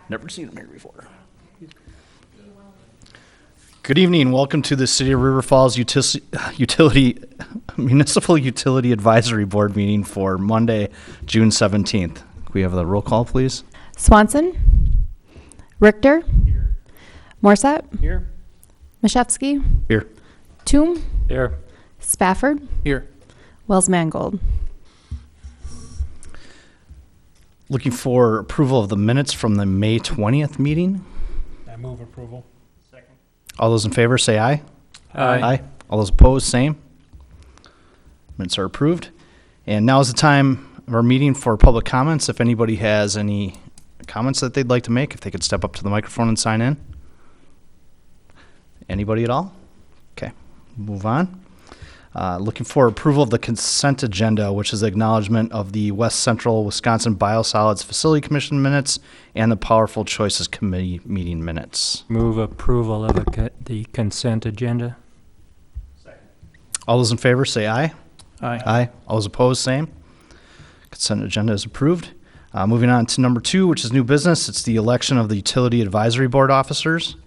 Never seen him here before. Good evening. Welcome to the City of River Falls Municipal Utility Advisory Board meeting for Monday, June 17th. Can we have the roll call, please? Swanson. Richter. Here. Morset. Here. Mashevsky. Here. Toom. Here. Spafford. Here. Wells Mangold. Looking for approval of the minutes from the May 20th meeting. I move approval. Second. All those in favor say aye. Aye. All those opposed, same. Minutes are approved. And now is the time of our meeting for public comments. If anybody has any comments that they'd like to make, if they could step up to the microphone and sign in. Anybody at all? Okay, move on. Looking for approval of the consent agenda, which is acknowledgement of the West Central Wisconsin Biosolids Facility Commission minutes and the Powerful Choices Committee meeting minutes. Move approval of the consent agenda. Second. All those in favor say aye. Aye. Aye. All those opposed, same. Consent agenda is approved. Moving on to number 2, which is new business. It's the election of the Utility Advisory Board officers.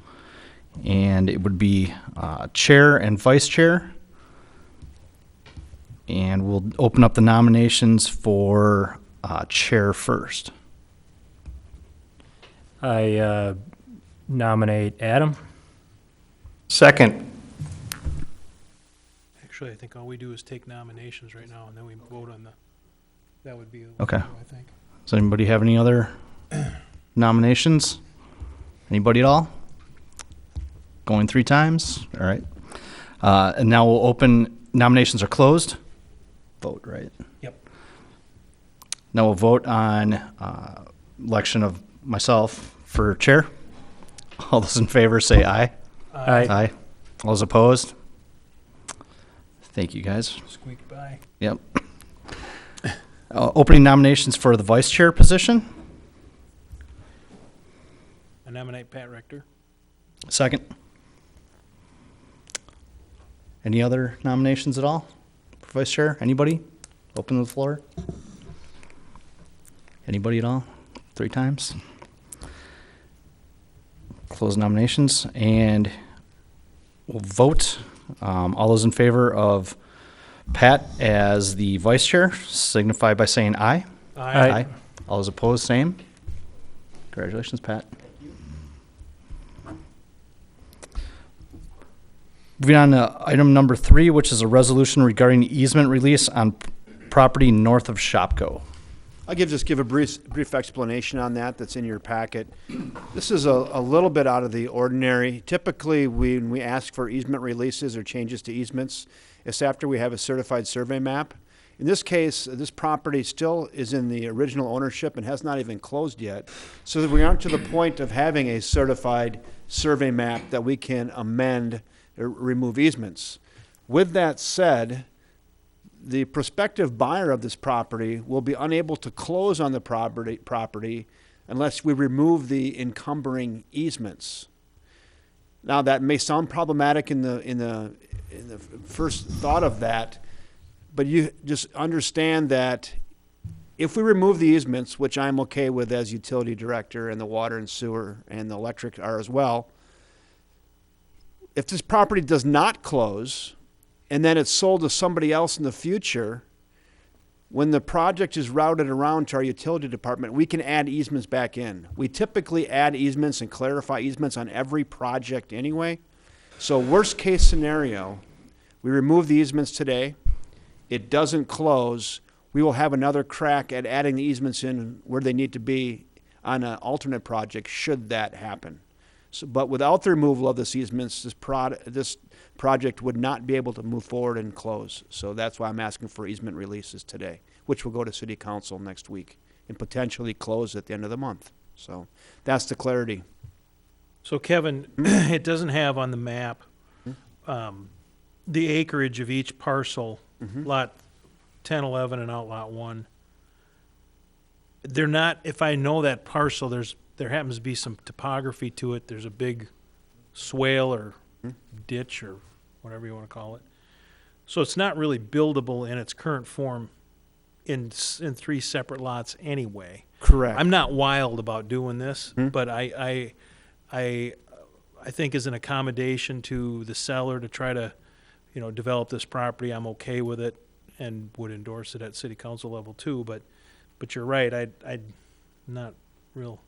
And it would be chair and vice chair. And we'll open up the nominations for chair first. I nominate Adam. Second. Actually, I think all we do is take nominations right now, and then we vote on that would be Okay. I think. Does anybody have any other nominations? Anybody at all? Going 3 times? All right. And now we'll open, nominations are closed. Vote, right? Yep. Now we'll vote on election of myself for chair. All those in favor say aye. Aye. All those opposed? Thank you, guys. Squeaked by. Yep. Opening nominations for the vice chair position. I nominate Pat Richter. Second. Any other nominations at all for vice chair? Anybody? Open the floor. Anybody at all? 3 times. Close nominations and we'll vote. All those in favor of Pat as the vice chair signify by saying aye. Aye. All those opposed, same. Congratulations, Pat. Moving on to item number 3, which is a resolution regarding easement release on property north of Shopko. I'll just give a brief explanation on that that's in your packet. This is a little bit out of the ordinary. Typically, when we ask for easement releases or changes to easements, it's after we have a certified survey map. In this case, this property still is in the original ownership and has not even closed yet, so that we aren't to the point of having a certified survey map that we can amend or remove easements. With that said, the prospective buyer of this property will be unable to close on the property unless we remove the encumbering easements. Now, that may sound problematic in the first thought of that, but you just understand that if we remove the easements, which I'm okay with as utility director, and the water and sewer and the electric are as well, if this property does not close and then it's sold to somebody else in the future, when the project is routed around to our utility department, we can add easements back in. We typically add easements and clarify easements on every project anyway. So worst case scenario, we remove the easements today, it doesn't close, we will have another crack at adding the easements in where they need to be on an alternate project should that happen. So, but without the removal of this easements, this project would not be able to move forward and close. So that's why I'm asking for easement releases today, which will go to City Council next week and potentially close at the end of the month. So that's the clarity. So Kevin, it doesn't have on the map the acreage of each parcel, lot 10, 11, and outlot 1. They're not, if I know that parcel, there happens to be some topography to it. There's a big swale or ditch or whatever you want to call it. So it's not really buildable in its current form in 3 separate lots anyway. Correct. I'm not wild about doing this, Hmm. but I think as an accommodation to the seller to try to, develop this property, I'm okay with it and would endorse it at city council level too. But you're right. I'd not real.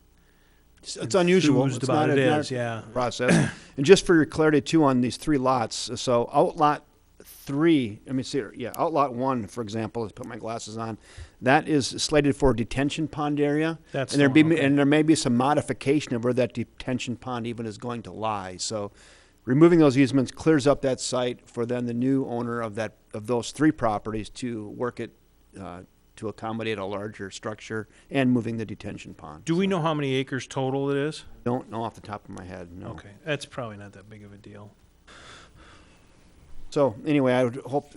It's unusual. enthused It's about not it a- is, yeah. process. And just for your clarity too on these 3 lots, so outlot 3, let me see here, yeah, outlot 1, for example, let's put my glasses on, that is slated for a detention pond area. That's And the one, okay. and there may be some modification of where that detention pond even is going to lie. So removing those easements clears up that site for then the new owner of those 3 properties to work it, to accommodate a larger structure and moving the detention pond. Do we know how many acres total it is? Don't know off the top of my head, no. Okay, that's probably not that big of a deal. So anyway, I would hope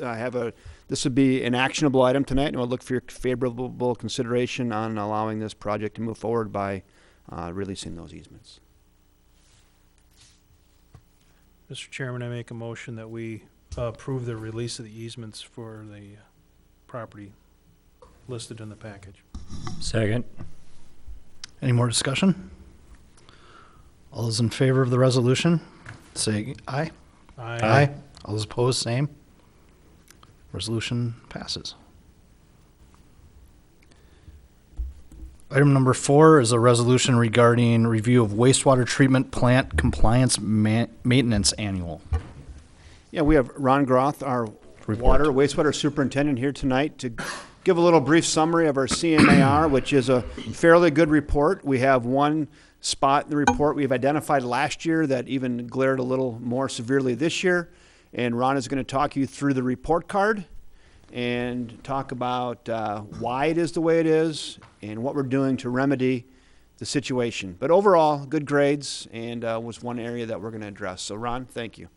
this would be an actionable item tonight, and I'll look for your favorable consideration on allowing this project to move forward by releasing those easements. Mr. Chairman, I make a motion that we approve the release of the easements for the property listed in the package. Second. Any more discussion? All those in favor of the resolution, say aye. Aye. All those opposed, same. Resolution passes. Item number 4 is a resolution regarding review of wastewater treatment plant compliance maintenance annual. Yeah, we have Ron Groth, our Report. wastewater superintendent, here tonight to give a little brief summary of our CMAR, which is a fairly good report. We have one spot in the report we've identified last year that even glared a little more severely this year. And Ron is going to talk you through the report card and talk about why it is the way it is and what we're doing to remedy the situation. But overall, good grades, and was one area that we're going to address. So Ron, thank you.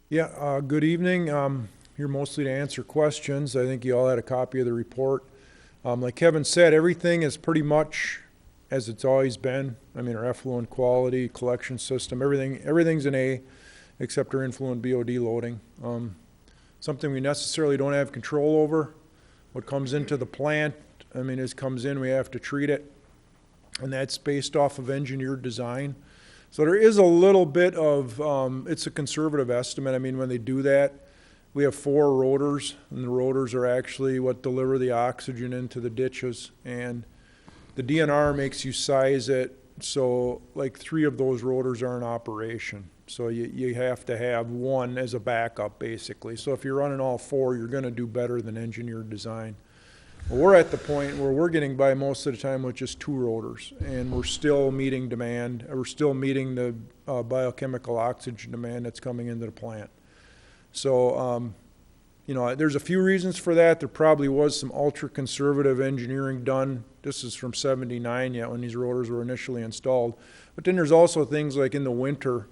Yeah, good evening. Here mostly to answer questions. I think you all had a copy of the report. Like Kevin said, everything is pretty much as it's always been. I mean, our effluent quality, collection system, everything's an A, except our influent BOD loading. Something we necessarily don't have control over. What comes into the plant, I mean, as comes in, we have to treat it. And that's based off of engineered design. So there is a little bit of, it's a conservative estimate. I mean, when they do that, we have 4 rotors, and the rotors are actually what deliver the oxygen into the ditches. And the DNR makes you size it so like 3 of those rotors are in operation. So you have to have 1 as a backup, basically. So if you're running all 4, you're going to do better than engineered design. Well, we're at the point where we're getting by most of the time with just 2 rotors, and we're still meeting demand. We're still meeting the biochemical oxygen demand that's coming into the plant. So, there's a few reasons for that. There probably was some ultra-conservative engineering done. This is from '79 yet when these rotors were initially installed. But then there's also things like in the winter,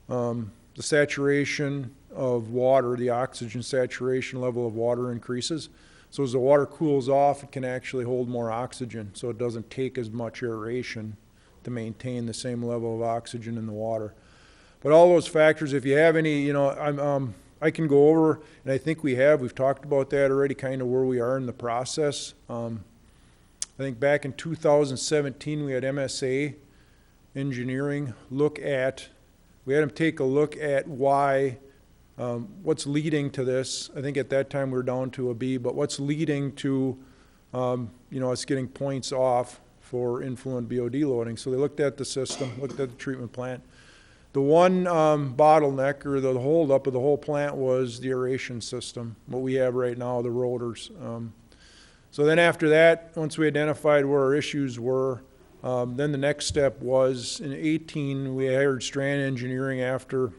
the saturation of water, the oxygen saturation level of water increases. So as the water cools off, it can actually hold more oxygen, so it doesn't take as much aeration to maintain the same level of oxygen in the water. But all those factors, if you have any, I can go over, and I think we've talked about that already, kind of where we are in the process. I think back in 2017, we had MSA Engineering we had them take a look at why, what's leading to this. I think at that time we were down to a B, but what's leading to, us getting points off for influent BOD loading. So they looked at the system, looked at the treatment plant. The one bottleneck or the holdup of the whole plant was the aeration system, what we have right now, the rotors. So then after that, once we identified where our issues were, then the next step was in 2018, we hired Strand Engineering after,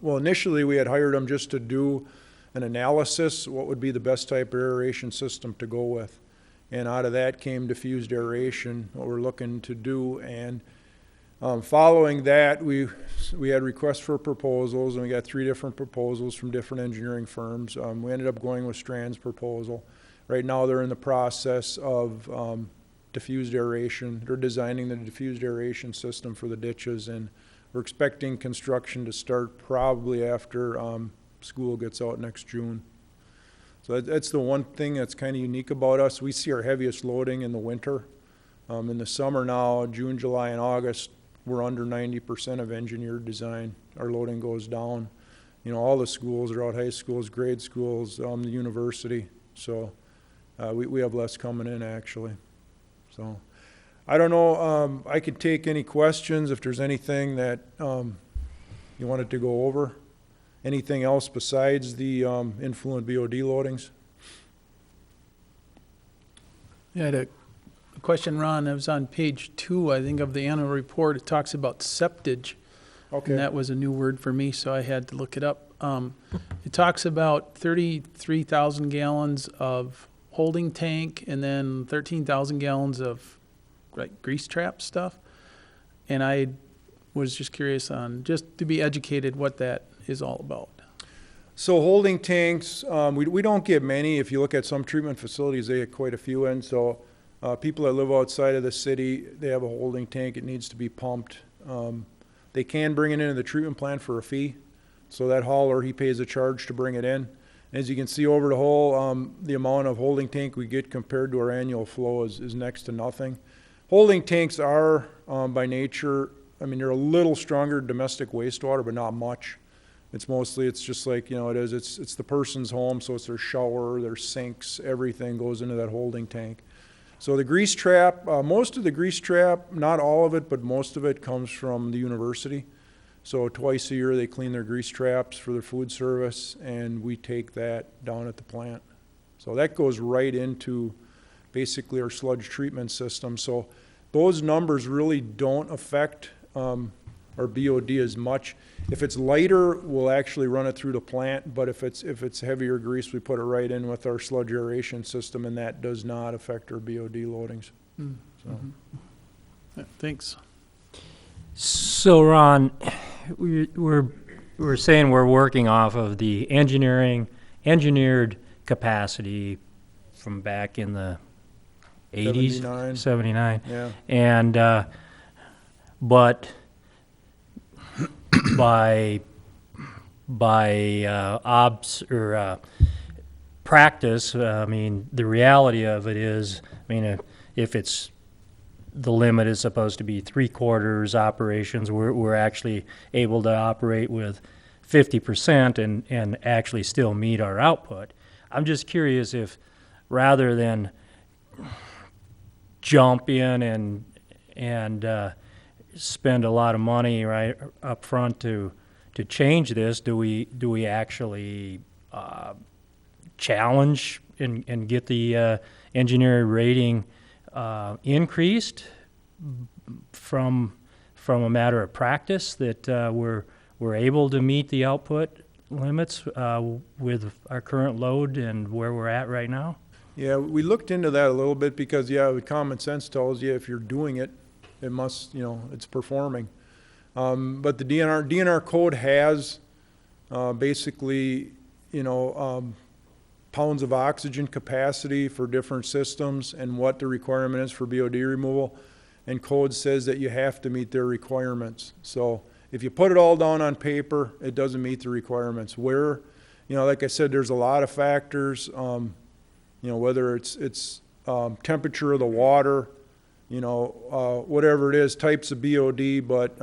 initially we had hired them just to do an analysis, what would be the best type of aeration system to go with. And out of that came diffused aeration, what we're looking to do. And following that, we had requests for proposals, and we got 3 different proposals from different engineering firms. We ended up going with Strand's proposal. Right now, they're in the process of diffused aeration. They're designing the diffused aeration system for the ditches, and we're expecting construction to start probably after school gets out next June. So that's the one thing that's kind of unique about us. We see our heaviest loading in the winter. In the summer now, June, July, and August, we're under 90% of engineered design. Our loading goes down. All the schools are out, high schools, grade schools, the university. So we have less coming in, actually. So I don't know. I could take any questions if there's anything that you wanted to go over. Anything else besides the influent BOD loadings? Yeah, I had a question, Ron. It was on page 2, I think, of the annual report. It talks about septage. Okay. And that was a new word for me, so I had to look it up. It talks about 33,000 gallons of holding tank and then 13,000 gallons of grease trap stuff. And I was just curious on, just to be educated, what that is all about. So holding tanks, we don't get many. If you look at some treatment facilities, they get quite a few in. So people that live outside of the city, they have a holding tank. It needs to be pumped. They can bring it into the treatment plant for a fee. So that hauler, he pays a charge to bring it in. As you can see over the hole, the amount of holding tank we get compared to our annual flow is next to nothing. Holding tanks are, by nature, they're a little stronger domestic wastewater, but not much. It's just like, it is. It's the person's home, so it's their shower, their sinks, everything goes into that holding tank. So the grease trap, most of the grease trap, not all of it, but most of it comes from the university. So twice a year they clean their grease traps for their food service, and we take that down at the plant. So that goes right into basically our sludge treatment system. So those numbers really don't affect our BOD as much. If it's lighter, we'll actually run it through the plant, but if it's heavier grease, we put it right in with our sludge aeration system, and that does not affect our BOD loadings. So. Yeah, thanks. So Ron, we're saying we're working off of the engineered capacity from back in the 80s, 79. Yeah. And but by practice, the reality of it is, if it's the limit is supposed to be 3/4 operations, we're actually able to operate with 50% and actually still meet our output. I'm just curious if, rather than jump in and spend a lot of money right up front to change this, do we actually challenge and get the engineering rating increased from a matter of practice, that we're able to meet the output limits with our current load and where we're at right now? Yeah, we looked into that a little bit because, common sense tells you if you're doing it, it must, it's performing. But the DNR code has basically, pounds of oxygen capacity for different systems and what the requirement is for BOD removal. And code says that you have to meet their requirements. So if you put it all down on paper, it doesn't meet the requirements. Where, like I said, there's a lot of factors, whether it's temperature of the water, whatever it is, types of BOD, but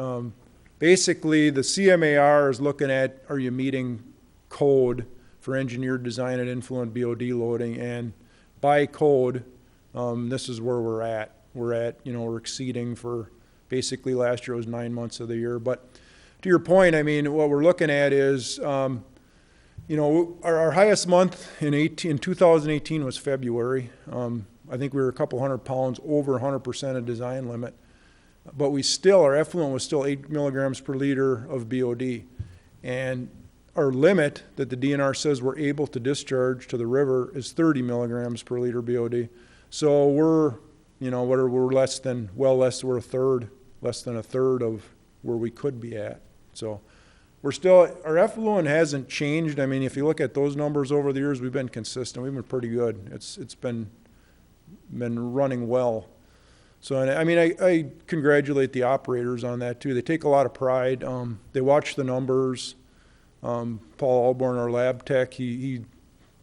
basically the CMAR is looking at, are you meeting code for engineered design and influent BOD loading, and by code, this is where we're at. We're exceeding for basically last year was 9 months of the year. But to your point, what we're looking at is, our highest month in 2018 was February. I think we were a couple hundred pounds over 100% of design limit, but our effluent was still 8 milligrams per liter of BOD. And our limit that the DNR says we're able to discharge to the river is 30 milligrams per liter BOD. So we're less than a third of where we could be at. So our effluent hasn't changed. If you look at those numbers over the years, we've been consistent. We've been pretty good. It's been running well. So, I congratulate the operators on that too. They take a lot of pride. They watch the numbers. Paul Alborn, our lab tech, he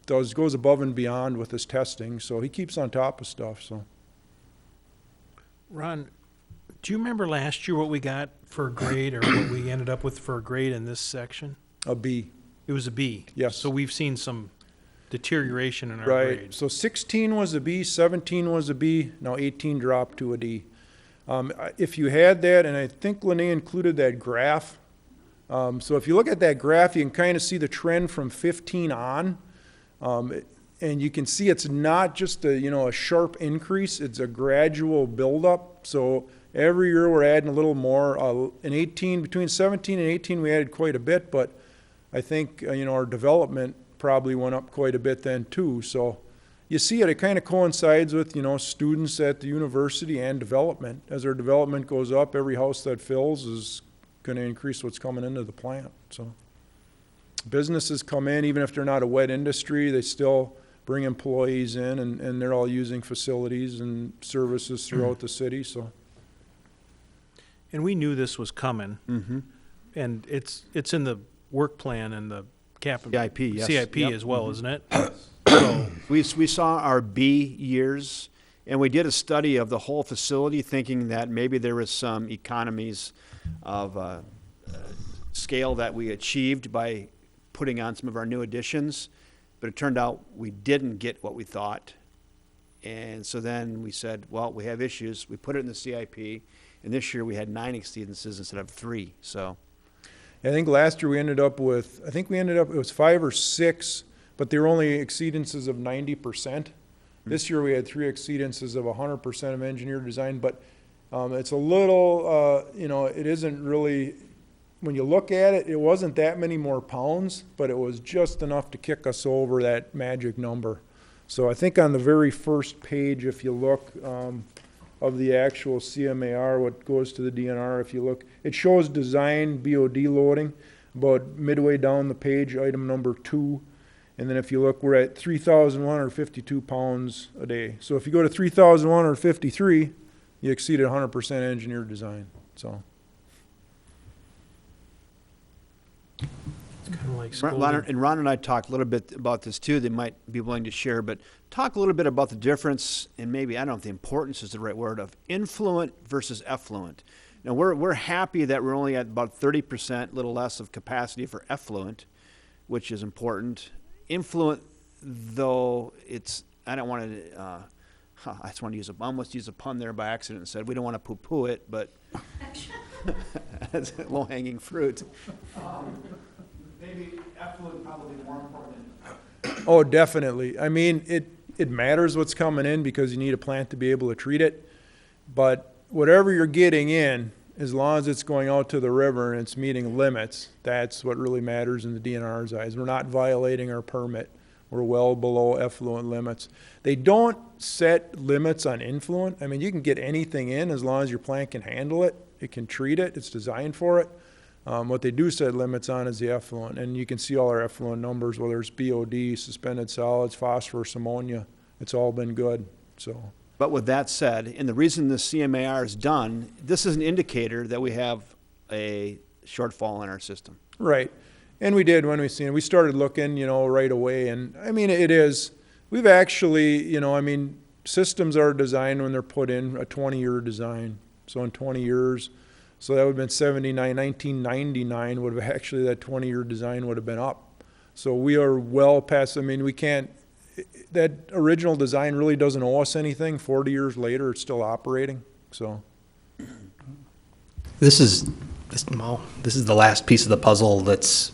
goes above and beyond with his testing. So he keeps on top of stuff. So. Ron, do you remember last year what we got for a grade or what we ended up with for a grade in this section? A B. It was a B. Yes. So we've seen some deterioration in our Right, grades. so 16 was a B, 17 was a B, now 18 dropped to a D. If you had that, and I think Lene included that graph, so if you look at that graph, you can kind of see the trend from 15 on. And you can see it's not just a sharp increase, it's a gradual buildup. So every year we're adding a little more. In 18, between 17 and 18, we added quite a bit, but I think, our development probably went up quite a bit then too. So you see it kind of coincides with, students at the university and development. As our development goes up, every house that fills is going to increase what's coming into the plant. So businesses come in, even if they're not a wet industry, they still bring employees in, and they're all using facilities and services throughout the city. So, And we knew this was coming, and it's in the work plan and the CIP, yes. CIP Yep. as well, isn't it? So, We saw our B years, and we did a study of the whole facility, thinking that maybe there was some economies of scale that we achieved by putting on some of our new additions, but it turned out we didn't get what we thought. And so then we said, well, we have issues. We put it in the CIP, and this year we had 9 exceedances instead of 3. So I think last year it was 5 or 6, but they were only exceedances of 90%. This year we had 3 exceedances of 100% of engineer design, but it's a little, it isn't really, when you look at it, it wasn't that many more pounds, but it was just enough to kick us over that magic number. So I think on the very first page, if you look, of the actual CMAR, what goes to the DNR, if you look, it shows design BOD loading about midway down the page, item number 2. And then if you look, we're at 3,152 pounds a day. So if you go to 3,153, you exceeded 100% engineered design. So it's kind of like Ron and I talked a little bit about this too. They might be willing to share, but talk a little bit about the difference, and maybe, I don't know if the importance is the right word, of influent versus effluent. Now, we're happy that we're only at about 30%, a little less of capacity for effluent, which is important. Influent, though, I don't want to, I just want to almost use a pun there by accident and said, we don't want to poo-poo it, but that's low-hanging fruit. Maybe effluent probably more important. oh, definitely. I mean, it matters what's coming in because you need a plant to be able to treat it. But whatever you're getting in, as long as it's going out to the river and it's meeting limits, that's what really matters in the DNR's eyes. We're not violating our permit. We're well below effluent limits. They don't set limits on influent. I mean, you can get anything in as long as your plant can handle it. It can treat it. It's designed for it. What they do set limits on is the effluent, and you can see all our effluent numbers, whether it's BOD, suspended solids, phosphorus, ammonia. It's all been good. So. But with that said, and the reason the CMAR is done, this is an indicator that we have a shortfall in our system. Right. And we did when we seen it. We started looking, right away. And I mean, it is, we've actually, systems are designed when they're put in a 20-year design. So in 20 years, so that would have been 1999 would have actually, that 20-year design would have been up. So we are well past, we can't, that original design really doesn't owe us anything. 40 years later, it's still operating. So This is the last piece of the puzzle that's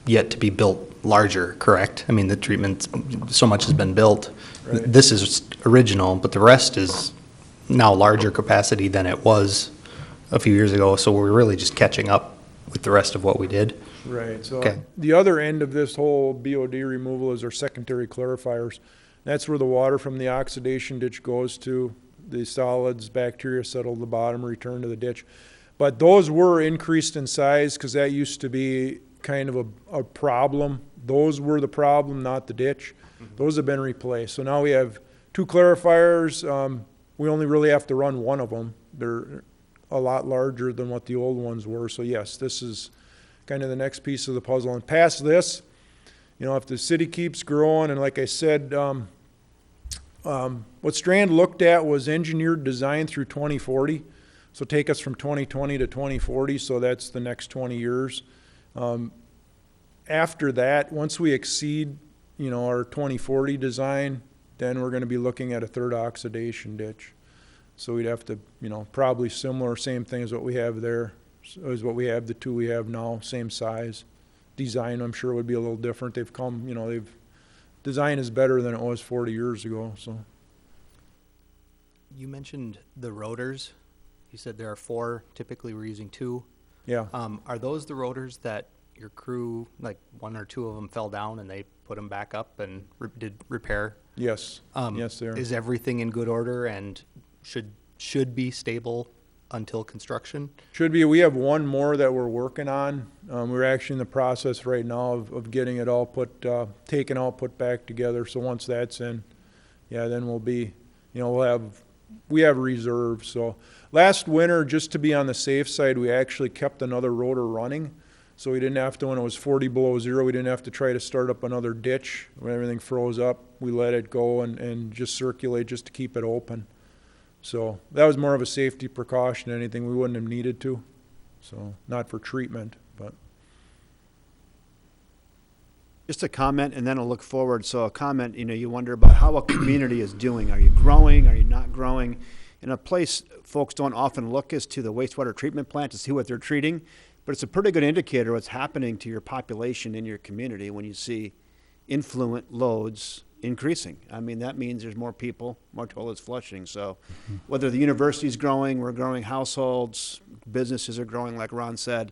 yet to be built larger, correct? I mean, the treatment, so much has been built. Right. This is original, but the rest is now larger capacity than it was a few years ago. So we're really just catching up with the rest of what we did. right. So Okay. the other end of this whole BOD removal is our secondary clarifiers. That's where the water from the oxidation ditch goes to. The solids, bacteria settle at the bottom, return to the ditch. But those were increased in size because that used to be kind of a problem. Those were the problem, not the ditch. Those have been replaced. So now we have 2 clarifiers. We only really have to run one of them. They're a lot larger than what the old ones were. So yes, this is kind of the next piece of the puzzle. And past this, if the city keeps growing, and like I said, What Strand looked at was engineered design through 2040. So take us from 2020 to 2040, so that's the next 20 years. After that, once we exceed, our 2040 design, then we're gonna be looking at a third oxidation ditch. So we'd have to, probably similar, same thing as what we have there, as what we have, the two we have now, same size. Design, I'm sure, would be a little different. They've come, design is better than it was 40 years ago, so. You mentioned the rotors. You said there are 4, typically we're using 2. Yeah, Are those the rotors that your crew, like 1 or 2 of them fell down and they put them back up and did repair? yes, yes, there. Is everything in good order and should be stable until construction? Should be. We have one more that we're working on. We're actually in the process right now of getting it all taken out, put back together. So once that's in, then we'll be, we have reserves. So last winter, just to be on the safe side, we actually kept another rotor running. So we didn't have to, when it was 40 below zero, we didn't have to try to start up another ditch. When everything froze up, we let it go and just circulate just to keep it open. So that was more of a safety precaution than anything. We wouldn't have needed to. So not for treatment, but. Just a comment and then a look forward. So a comment, you wonder about how a community is doing. Are you growing? Are you not growing? In a place folks don't often look is to the wastewater treatment plant to see what they're treating, but it's a pretty good indicator what's happening to your population in your community when you see influent loads increasing. I mean, that means there's more people, more toilets flushing. So whether the university's growing, we're growing households, businesses are growing, like Ron said,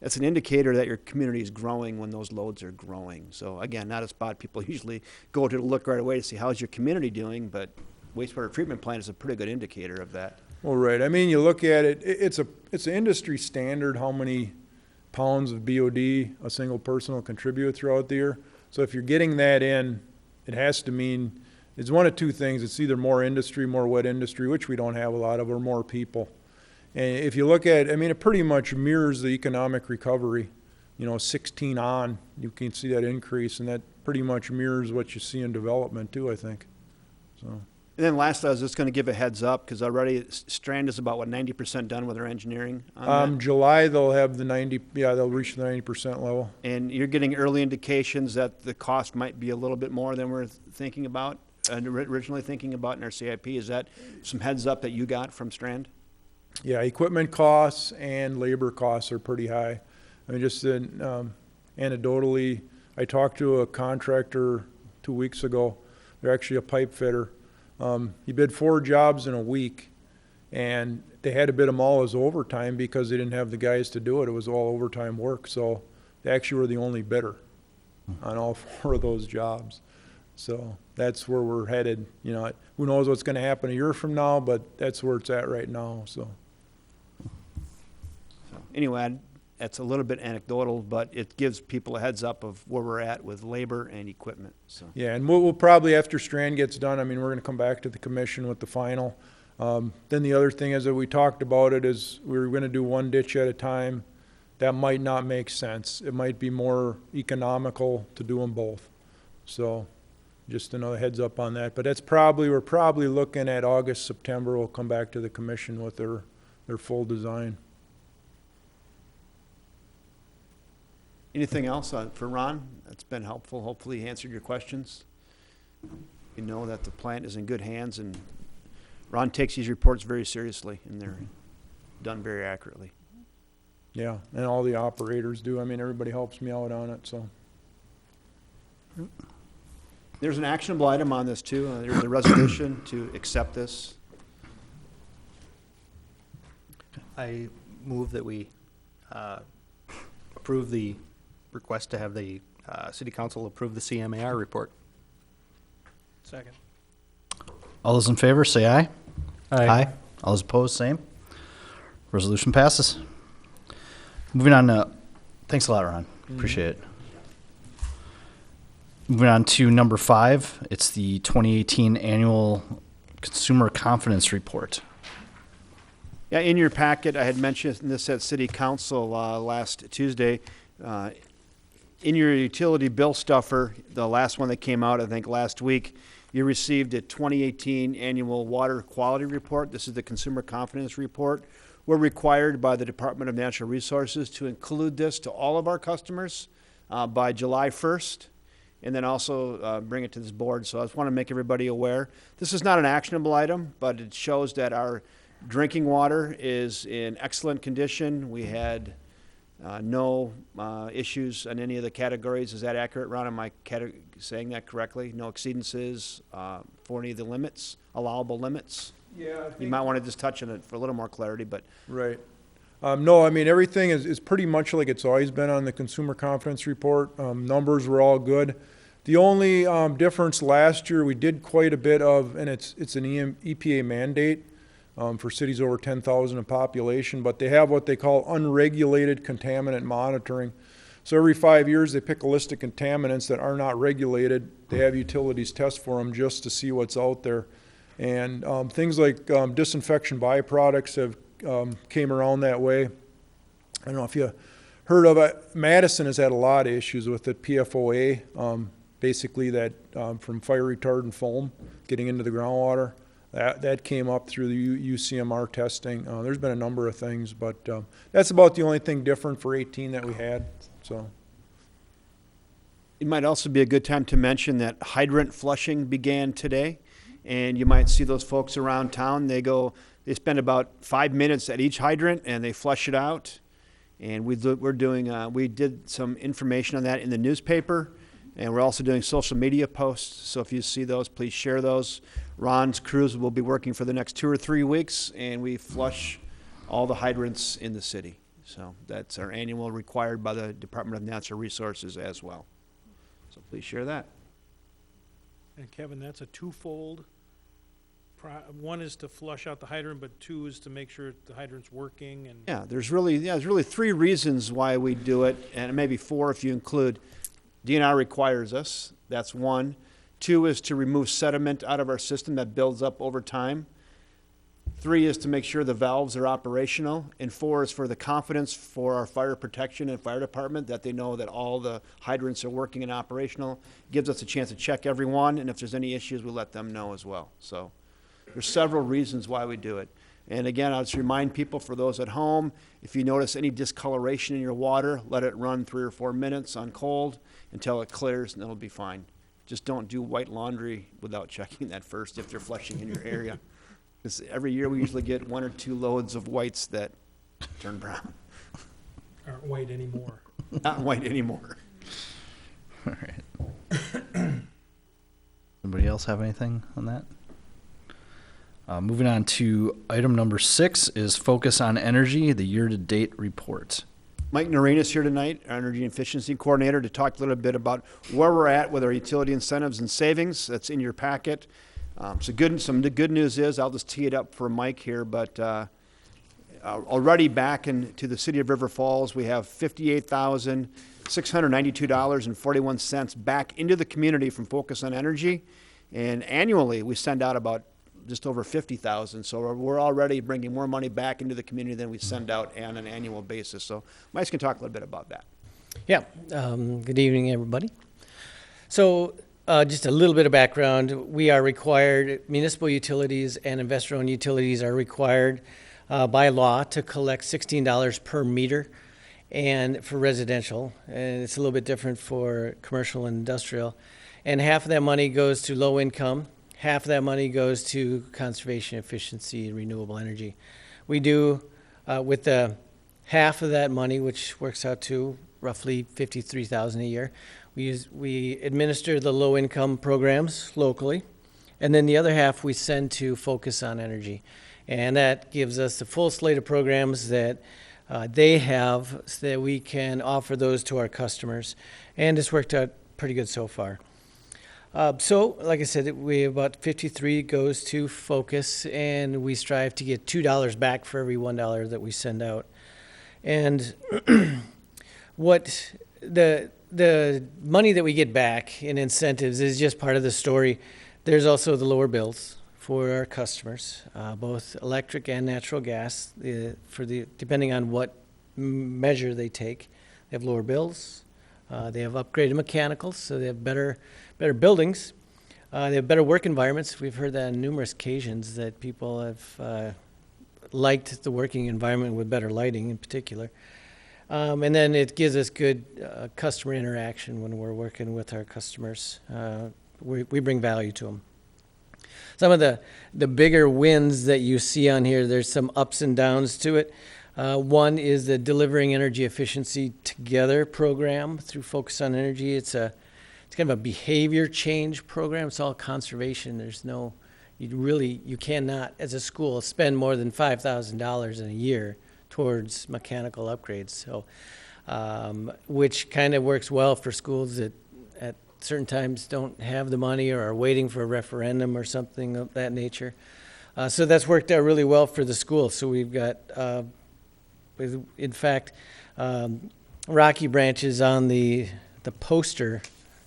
that's an indicator that your community is growing when those loads are growing. So again, not a spot people usually go to look right away to see how's your community doing, but wastewater treatment plant is a pretty good indicator of that. Well, right. I mean, you look at it, it's an industry standard how many pounds of BOD a single person will contribute throughout the year. So if you're getting that in, it has to mean it's one of two things. It's either more industry, more wet industry, which we don't have a lot of, or more people. And if you look at, it pretty much mirrors the economic recovery. 16 on, you can see that increase, and that pretty much mirrors what you see in development too, I think. So. And then last, I was just going to give a heads up because already Strand is about 90% done with their engineering on that. July they'll have the 90. Yeah, they'll reach the 90% level. And you're getting early indications that the cost might be a little bit more than we're thinking about, originally thinking about in our CIP. Is that some heads up that you got from Strand? Yeah, equipment costs and labor costs are pretty high. Just anecdotally, I talked to a contractor 2 weeks ago. They're actually a pipe fitter. He bid 4 jobs in a week, and they had to bid them all as overtime because they didn't have the guys to do it. It was all overtime work, so they actually were the only bidder on all 4 of those jobs. So that's where we're headed. Who knows what's going to happen a year from now, but that's where it's at right now. So anyway, that's a little bit anecdotal, but it gives people a heads up of where we're at with labor and equipment. So yeah, and we'll probably, after Strand gets done, we're going to come back to the commission with the final. Then the other thing is that we talked about it is we were going to do one ditch at a time. That might not make sense. It might be more economical to do them both. So just another heads up on that. But we're probably looking at August, September. We'll come back to the commission with their full design. anything else for Ron? That's been helpful. Hopefully he answered your questions. You know that the plant is in good hands, and Ron takes these reports very seriously, and they're done very accurately. Yeah, and all the operators do. I mean, everybody helps me out on it, so. There's an actionable item on this too. There's a resolution to accept this. I move that we approve the request to have the city council approve the CMAR report. Second. All those in favor, say aye. Aye. All those opposed, same. Resolution passes. Moving on to, thanks a lot, Ron. Appreciate it. Moving on to number 5, it's the 2018 Annual Consumer Confidence Report. Yeah, in your packet, I had mentioned this at City Council last Tuesday. In your utility bill stuffer, the last one that came out, I think, last week, You received a 2018 annual water quality report. This is the consumer confidence report. We're required by the Department of Natural Resources to include this to all of our customers by July 1st, and then also bring it to this board. So I just want to make everybody aware. This is not an actionable item, but it shows that our drinking water is in excellent condition. We had no issues in any of the categories. Is that accurate, Ron? Am I saying that correctly? No exceedances for any of the limits, allowable limits? Yeah. You might want to just touch on it for a little more clarity, but. Right. No, I mean, everything is pretty much like it's always been on the consumer confidence report. Numbers were all good. The only difference last year, we did quite a bit of, and it's an EPA mandate for cities over 10,000 in population, but they have what they call unregulated contaminant monitoring. So every 5 years, they pick a list of contaminants that are not regulated. They have utilities test for them just to see what's out there. And things like disinfection byproducts have came around that way. I don't know if you heard of it. Madison has had a lot of issues with it. PFOA, basically that from fire retardant foam getting into the groundwater. That came up through the UCMR testing. There's been a number of things, but that's about the only thing different for 18 that we had. So. It might also be a good time to mention that hydrant flushing began today. And you might see those folks around town. They spend about 5 minutes at each hydrant and they flush it out. And we did some information on that in the newspaper, and we're also doing social media posts. So if you see those, please share those. Ron's crews will be working for the next 2 or 3 weeks, and we flush all the hydrants in the city. So that's our annual required by the Department of Natural Resources as well. So please share that. And Kevin, that's a twofold. One is to flush out the hydrant, but two is to make sure the hydrant's working. And Yeah, there's really 3 reasons why we do it, and maybe 4 if you include DNR requires us. That's 1. 2 is to remove sediment out of our system that builds up over time. 3 is to make sure the valves are operational, and 4 is for the confidence for our fire protection and fire department that they know that all the hydrants are working and operational. Gives us a chance to check every one, and if there's any issues, we let them know as well. So there's several reasons why we do it. And again, I'll just remind people, for those at home, if you notice any discoloration in your water, let it run 3 or 4 minutes on cold until it clears, and it'll be fine. Just don't do white laundry without checking that first if they're flushing in your area. Because every year we usually get 1 or 2 loads of whites that turn brown. aren't white anymore. Not white anymore. All right. Anybody else have anything on that? Moving on to item number 6 is Focus on Energy, the year-to-date report. Mike Noreen is here tonight, our Energy Efficiency Coordinator, to talk a little bit about where we're at with our utility incentives and savings. That's in your packet. Some of the good news is, I'll just tee it up for Mike here, but already back into the city of River Falls, we have $58,692.41 back into the community from Focus on Energy. And annually, we send out about just over 50,000. So we're already bringing more money back into the community than we send out on an annual basis. So Mike's can talk a little bit about that. Yeah, good evening, everybody. So just a little bit of background. We are required, municipal utilities and investor-owned utilities are required by law to collect $16 per meter and for residential. And it's a little bit different for commercial and industrial. And half of that money goes to low income. Half of that money goes to conservation, efficiency, and renewable energy. We do, with the half of that money, which works out to roughly $53,000 a year, we administer the low-income programs locally, and then the other half we send to Focus on Energy. And that gives us the full slate of programs that they have so that we can offer those to our customers. And it's worked out pretty good so far. So, like I said, we about 53 goes to Focus, and we strive to get $2 back for every $1 that we send out. And what the money that we get back in incentives is just part of the story. There's also the lower bills for our customers, both electric and natural gas. Depending on what measure they take, they have lower bills. They have upgraded mechanicals, so they have better buildings. They have better work environments. We've heard that on numerous occasions that people have liked the working environment with better lighting in particular. And then it gives us good customer interaction when we're working with our customers. We bring value to them. Some of the bigger wins that you see on here, there's some ups and downs to it. One is the Delivering Energy Efficiency Together program through Focus on Energy. It's kind of a behavior change program. It's all conservation. There's no, you cannot, as a school, spend more than $5,000 in a year towards mechanical upgrades. So, which kind of works well for schools that at certain times don't have the money or are waiting for a referendum or something of that nature. So that's worked out really well for the school. So we've got, in fact, Rocky Branch is on the poster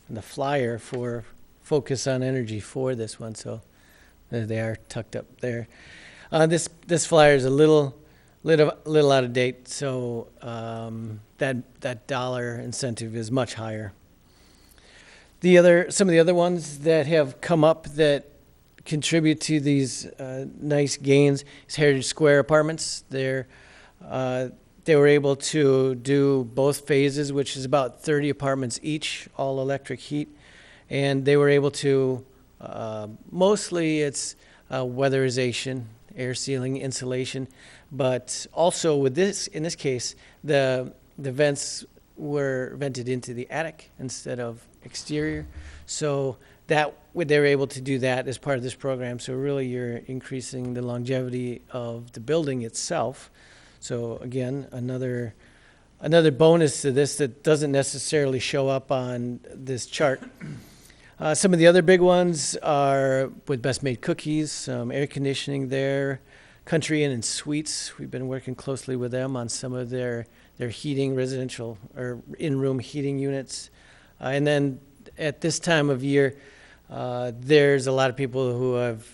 and the flyer for Focus on Energy for this one. So they are tucked up there. This flyer is a little out of date. So that dollar incentive is much higher. Some of the other ones that have come up that contribute to these nice gains is Heritage Square Apartments. They were able to do both phases, which is about 30 apartments each, all electric heat, and they were able to mostly it's weatherization, air sealing, insulation, but also with this, in this case, the vents were vented into the attic instead of exterior. So they were able to do that as part of this program. So really you're increasing the longevity of the building itself. So again, another bonus to this that doesn't necessarily show up on this chart. Some of the other big ones are with Best Made Cookies, some air conditioning there, Country Inn and Suites. We've been working closely with them on some of their heating, residential or in-room heating units. And then at this time of year, there's a lot of people who have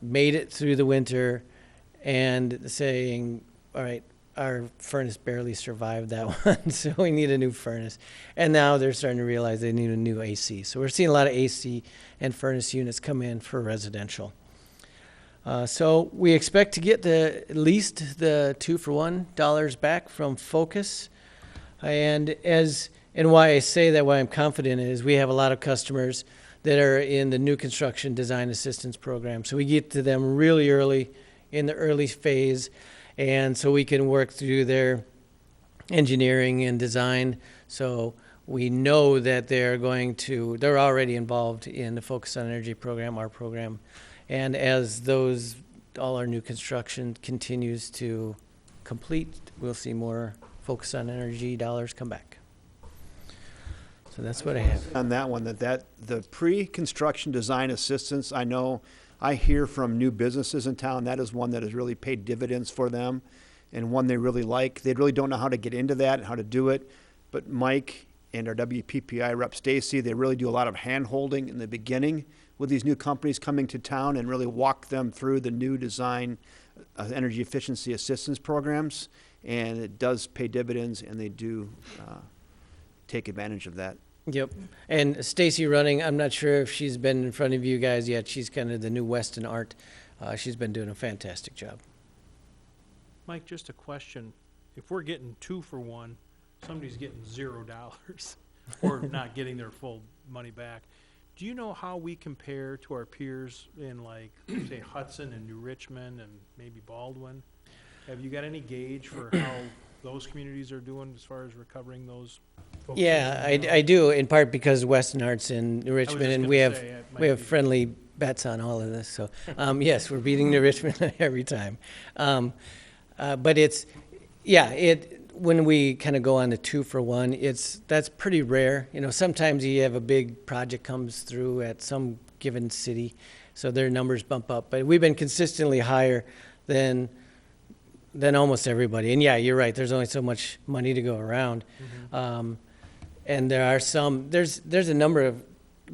made it through the winter and saying, all right, our furnace barely survived that one, so we need a new furnace. And now they're starting to realize they need a new AC. So we're seeing a lot of AC and furnace units come in for residential. So we expect to get at least the 2-for-1 dollars back from Focus. And why I say that, why I'm confident is we have a lot of customers that are in the new construction design assistance program. So we get to them really early in the early phase, and so we can work through their engineering and design. So we know that they're already involved in the Focus on Energy program, our program. And as all our new construction continues to complete, we'll see more Focus on Energy dollars come back. So that's what I have. On that one, that the pre-construction design assistance, I hear from new businesses in town, that is one that has really paid dividends for them and one they really like. They really don't know how to get into that and how to do it. But Mike and our WPPI rep Stacy, they really do a lot of hand-holding in the beginning with these new companies coming to town and really walk them through the new design energy efficiency assistance programs. And it does pay dividends, and they do take advantage of that. Yep. And Stacy running, I'm not sure if she's been in front of you guys yet. She's kind of the new Weston Art. She's been doing a fantastic job. Mike, just a question. If we're getting 2-for-1, somebody's getting $0 or not getting their full money back. Do you know how we compare to our peers in, like, say, Hudson and New Richmond and maybe Baldwin? Have you got any gauge for how those communities are doing as far as recovering those folks? Yeah, I do, in part because Weston Art's in New Richmond, and we have friendly bets on all of this. So, yes, we're beating New Richmond every time. But when we kind of go on the 2-for-1, that's pretty rare. Sometimes you have a big project comes through at some given city, so their numbers bump up. But we've been consistently higher than almost everybody. And yeah, you're right. There's only so much money to go around. Mm-hmm. And there's a number of,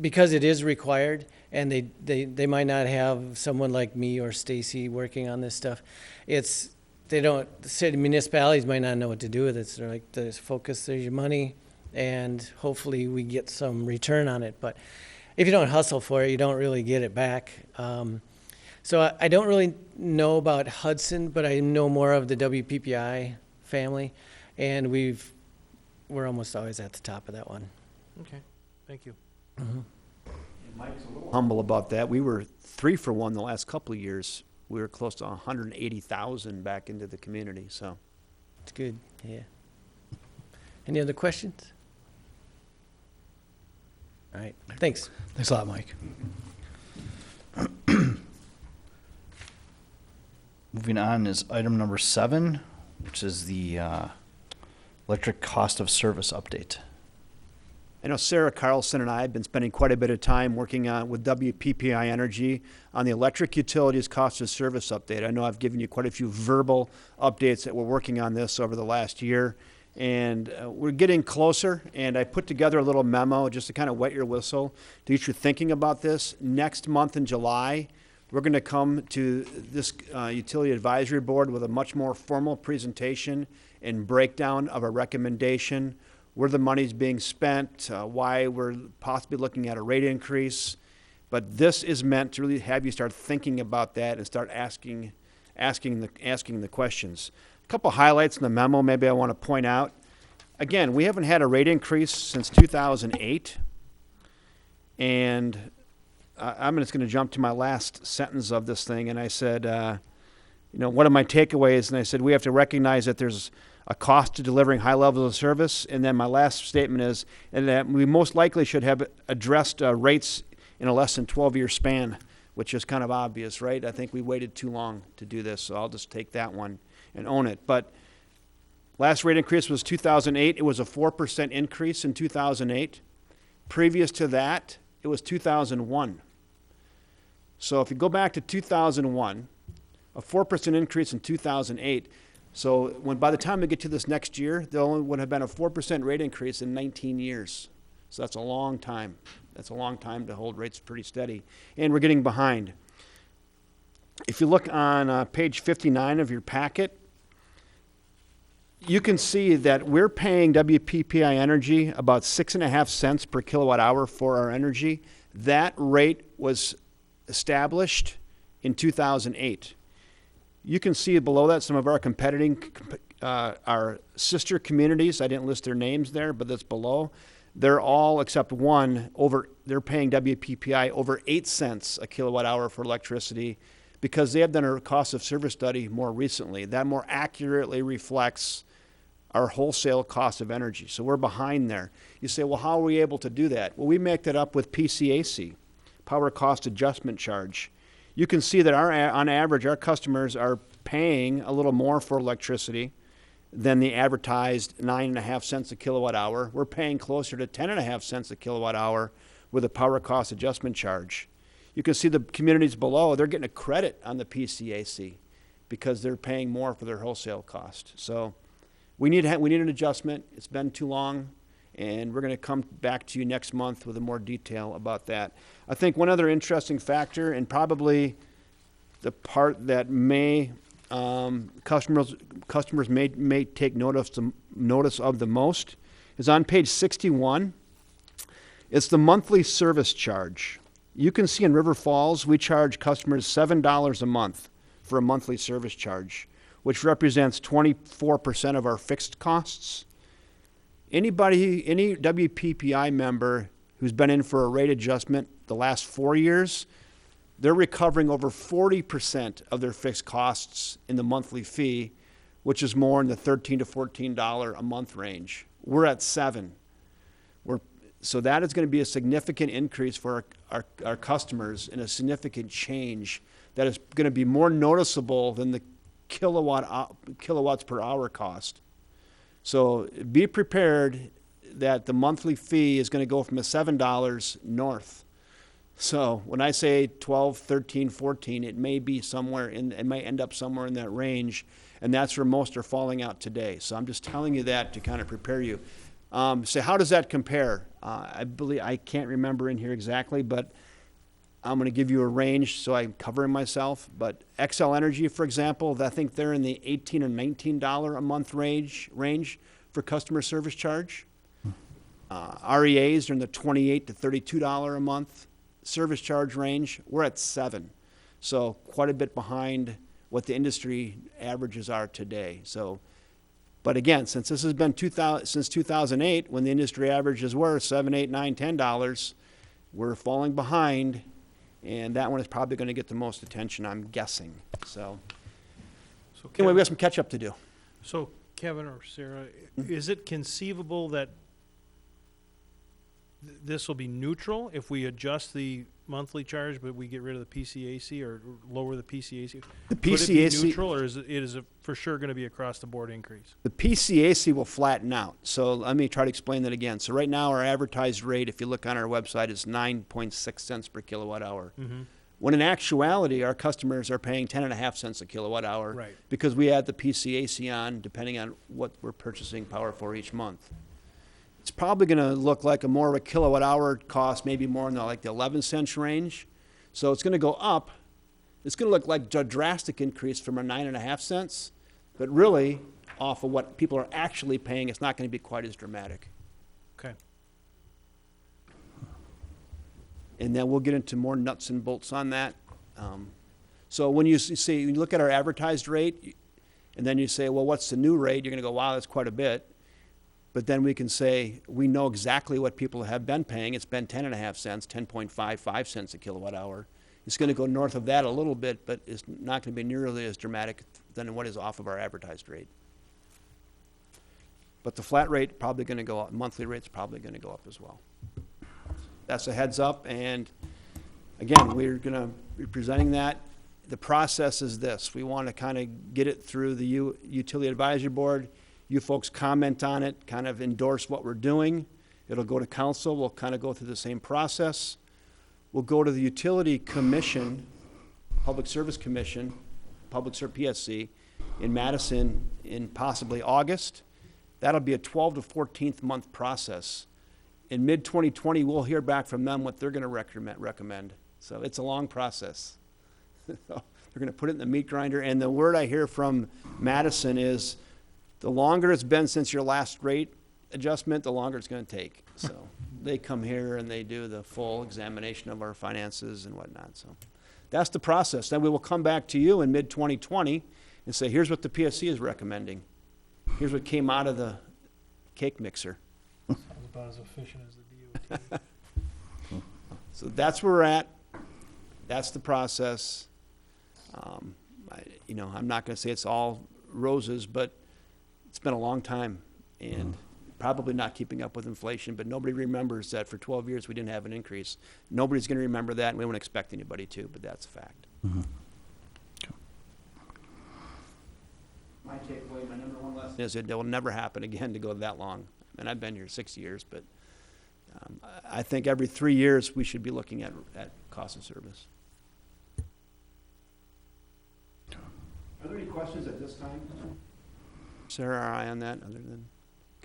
because it is required, and they might not have someone like me or Stacy working on this stuff. The city municipalities might not know what to do with it. So they're like, there's Focus, there's your money, and hopefully we get some return on it. But if you don't hustle for it, you don't really get it back. So I don't really know about Hudson, but I know more of the WPPI family, and we're almost always at the top of that one. Okay, thank you. Mike's a little humble about that. We were 3 for 1 the last couple of years. We were close to 180,000 back into the community, so. It's good, yeah. Any other questions? All right, thanks. Thanks a lot, Mike. Moving on is item number 7, which is the electric cost of service update. I know Sarah Carlson and I have been spending quite a bit of time working with WPPI Energy on the electric utilities cost of service update. I know I've given you quite a few verbal updates that we're working on this over the last year, and we're getting closer, and I put together a little memo just to kind of wet your whistle to get you thinking about this. Next month in July, we're going to come to this Utility Advisory Board with a much more formal presentation and breakdown of a recommendation, where the money's being spent, why we're possibly looking at a rate increase. But this is meant to really have you start thinking about that and start asking the questions. A couple highlights in the memo maybe I want to point out. Again, we haven't had a rate increase since 2008. And I'm just going to jump to my last sentence of this thing. And I said, one of my takeaways, and I said, we have to recognize that there's a cost to delivering high levels of service. And then my last statement is and that we most likely should have addressed rates in a less than 12-year span, which is kind of obvious, right? I think we waited too long to do this, so I'll just take that one and own it. But last rate increase was 2008. It was a 4% increase in 2008. Previous to that, it was 2001. So if you go back to 2001, a 4% increase in 2008, so by the time we get to this next year, there only would have been a 4% rate increase in 19 years. So that's a long time. That's a long time to hold rates pretty steady. And we're getting behind. If you look on page 59 of your packet, you can see that we're paying WPPI Energy about 6.5 cents per kilowatt hour for our energy. That rate was established in 2008. You can see below that some of our our sister communities. I didn't list their names there, but that's below. They're all, except one, they're paying WPPI over 8 cents a kilowatt hour for electricity because they have done a cost of service study more recently. That more accurately reflects our wholesale cost of energy. So we're behind there. You say, well, how are we able to do that? Well, we make that up with PCAC, Power Cost Adjustment Charge. You can see that on average, our customers are paying a little more for electricity than the advertised 9.5 cents a kilowatt hour. We're paying closer to 10.5 cents a kilowatt hour with a power cost adjustment charge. You can see the communities below, they're getting a credit on the PCAC because they're paying more for their wholesale cost. So we need an adjustment. It's been too long. And we're going to come back to you next month with more detail about that. I think one other interesting factor, and probably the part that customers may take notice of the most, is on page 61. It's the monthly service charge. You can see in River Falls, we charge customers $7 a month for a monthly service charge, which represents 24% of our fixed costs. Any WPPI member who's been in for a rate adjustment the last 4 years, they're recovering over 40% of their fixed costs in the monthly fee, which is more in the $13 to $14 a month range. We're at $7. So that is going to be a significant increase for our customers and a significant change that is going to be more noticeable than the kilowatts per hour cost. So be prepared that the monthly fee is going to go from $7 north. So when I say 12, 13, 14, it may end up somewhere in that range, and that's where most are falling out today. So I'm just telling you that to kind of prepare you. So how does that compare? I can't remember in here exactly, but I'm going to give you a range so I'm covering myself. But XL Energy, for example, I think they're in the $18 or $19 a month range for customer service charge. REAs are in the $28 to $32 a month service charge range. We're at 7, so quite a bit behind what the industry averages are today. So, but again, since this has been since 2008, when the industry averages were $7, $8, $9, $10, we're falling behind, and that one is probably going to get the most attention, I'm guessing. So anyway, we have some catch up to do. So Kevin or Sarah, is it conceivable that this will be neutral if we adjust the monthly charge, but we get rid of the PCAC or lower the PCAC? The Could it be PCAC neutral, or is it for sure going to be across the board increase? The PCAC will flatten out. So let me try to explain that again. So right now our advertised rate, if you look on our website, is 9.6 cents per kilowatt hour. Mm-hmm. When in actuality, our customers are paying 10.5 cents a kilowatt hour, Right. because we add the PCAC on depending on what we're purchasing power for each month. It's probably going to look like a more of a kilowatt hour cost, maybe more in the, like the 11 cents range. So it's going to go up. It's going to look like a drastic increase from our 9.5 cents, but really off of what people are actually paying, it's not going to be quite as dramatic. Okay. And then we'll get into more nuts and bolts on that. So when you see, you look at our advertised rate, and then you say, well, what's the new rate? You're going to go, wow, that's quite a bit. But then we can say, we know exactly what people have been paying. It's been 10.5 cents, 10.55 cents a kilowatt hour. It's going to go north of that a little bit, but it's not going to be nearly as dramatic than what is off of our advertised rate. But the flat rate probably going to go up. Monthly rate's probably going to go up as well. That's a heads up. And again, we're going to be presenting that. The process is this. We want to kind of get it through the Utility Advisory Board. You folks comment on it, kind of endorse what we're doing. It'll go to council. We'll kind of go through the same process. We'll go to the Utility Commission, Public Service Commission, PSC, in Madison in possibly August. That'll be a 12 to 14th month process. In mid-2020, we'll hear back from them what they're going to recommend. So it's a long process. They're going to put it in the meat grinder. And the word I hear from Madison is, the longer it's been since your last rate adjustment, the longer it's going to take. So they come here and they do the full examination of our finances and whatnot. So that's the process. Then we will come back to you in mid-2020 and say, here's what the PSC is recommending. Here's what came out of the cake mixer. Sounds about as efficient as the DOT. So that's where we're at. That's the process. I'm not going to say it's all roses, but it's been a long time and probably not keeping up with inflation, but nobody remembers that for 12 years we didn't have an increase. Nobody's going to remember that, and we won't expect anybody to, but that's a fact. Mm-hmm. My takeaway, my number one lesson is that it will never happen again to go that long. And I've been here 6 years, but I think every 3 years we should be looking at cost of service. Are there any questions at this time? Sarah, our eye on that, other than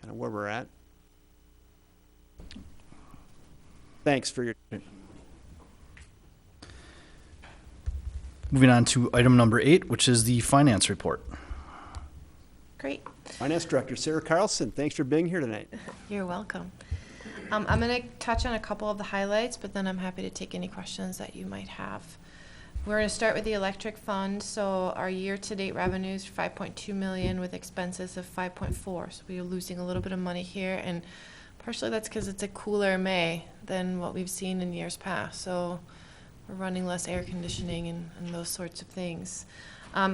kind of where we're at? Thanks for your... Moving on to item number 8, which is the finance report. Great. Finance Director Sarah Carlson, thanks for being here tonight. You're welcome. I'm going to touch on a couple of the highlights, but then I'm happy to take any questions that you might have. We're going to start with the electric fund. So our year-to-date revenues are $5.2 million with expenses of $5.4. So we're losing a little bit of money here, and partially that's because it's a cooler May than what we've seen in years past. So we're running less air conditioning and those sorts of things.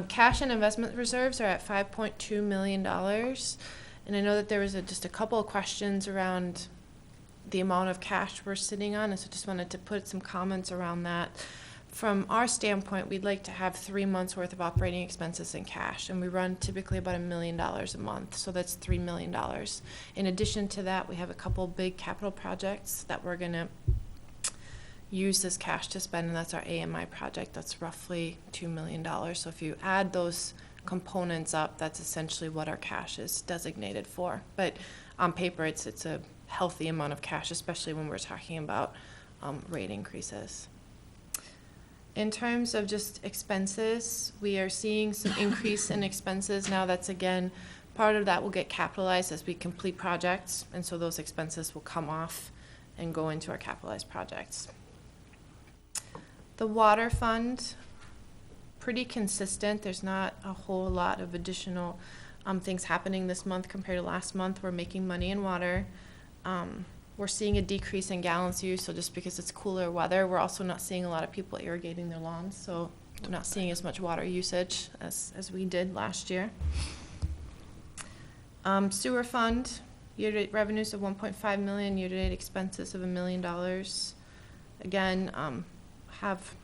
Cash and investment reserves are at $5.2 million. And I know that there was just a couple of questions around the amount of cash we're sitting on, and so just wanted to put some comments around that. From our standpoint, we'd like to have 3 months worth of operating expenses in cash, and we run typically about $1 million a month, so that's $3 million. In addition to that, we have a couple big capital projects that we're going to use this cash to spend, and that's our AMI project. That's roughly $2 million. So if you add those components up, that's essentially what our cash is designated for. But on paper, it's a healthy amount of cash, especially when we're talking about rate increases. In terms of just expenses, we are seeing some increase in expenses. Now that's, again, Part of that will get capitalized as we complete projects, and so those expenses will come off and go into our capitalized projects. The water fund, pretty consistent. There's not a whole lot of additional things happening this month compared to last month. We're making money in water. We're seeing a decrease in gallons used, so just because it's cooler weather, we're also not seeing a lot of people irrigating their lawns, so we're not seeing as much water usage as we did last year. Sewer fund, year-to-date revenues of 1.5 million, year-to-date expenses of $1 million. Again, have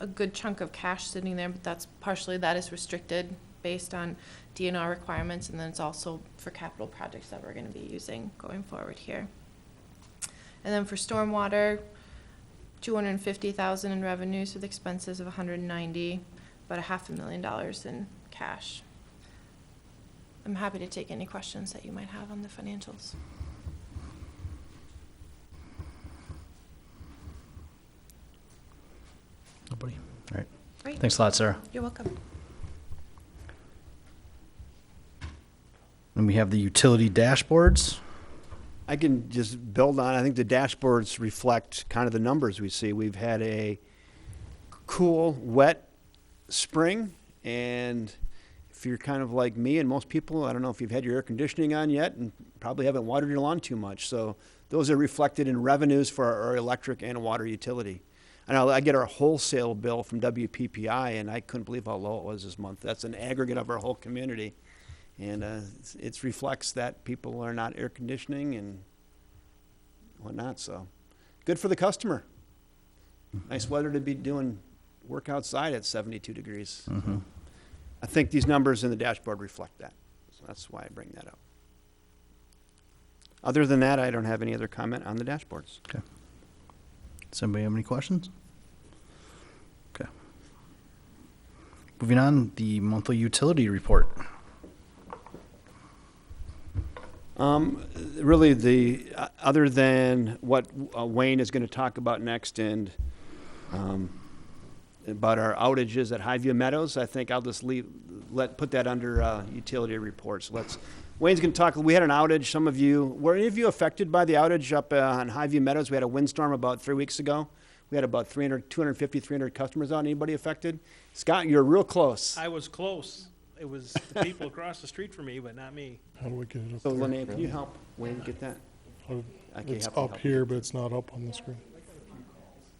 a good chunk of cash sitting there, but that's partially that is restricted based on DNR requirements, and then it's also for capital projects that we're going to be using going forward here. And then for stormwater, $250,000 in revenues with expenses of $190,000, about $500,000 in cash. I'm happy to take any questions that you might have on the financials. Nobody? All right. Great. Thanks a lot, Sarah. You're welcome. And we have the utility dashboards. I can just build on, I think the dashboards reflect kind of the numbers we see. We've had a cool, wet spring, and if you're kind of like me and most people, I don't know if you've had your air conditioning on yet and probably haven't watered your lawn too much. So those are reflected in revenues for our electric and water utility. And I get our wholesale bill from WPPI, and I couldn't believe how low it was this month. That's an aggregate of our whole community. And it reflects that people are not air conditioning and whatnot. So good for the customer. Nice weather to be doing work outside at 72 degrees. Mm-hmm. I think these numbers in the dashboard reflect that. So that's why I bring that up. Other than that, I don't have any other comment on the dashboards. Okay. Does anybody have any questions? Okay. Moving on, the monthly utility report. Really, other than what Wayne is going to talk about next and about our outages at Highview Meadows, I think I'll just put that under utility reports. Wayne's going to talk. We had an outage. Were any of you affected by the outage up on Highview Meadows? We had a windstorm about 3 weeks ago. We had about 250, 300 customers out. Anybody affected? Scott, you're real close. I was close. It was the people across the street from me, but not me. How do we get it up So, there? Linnea, can you help Wayne get that? It's up here, but it's not up on the screen.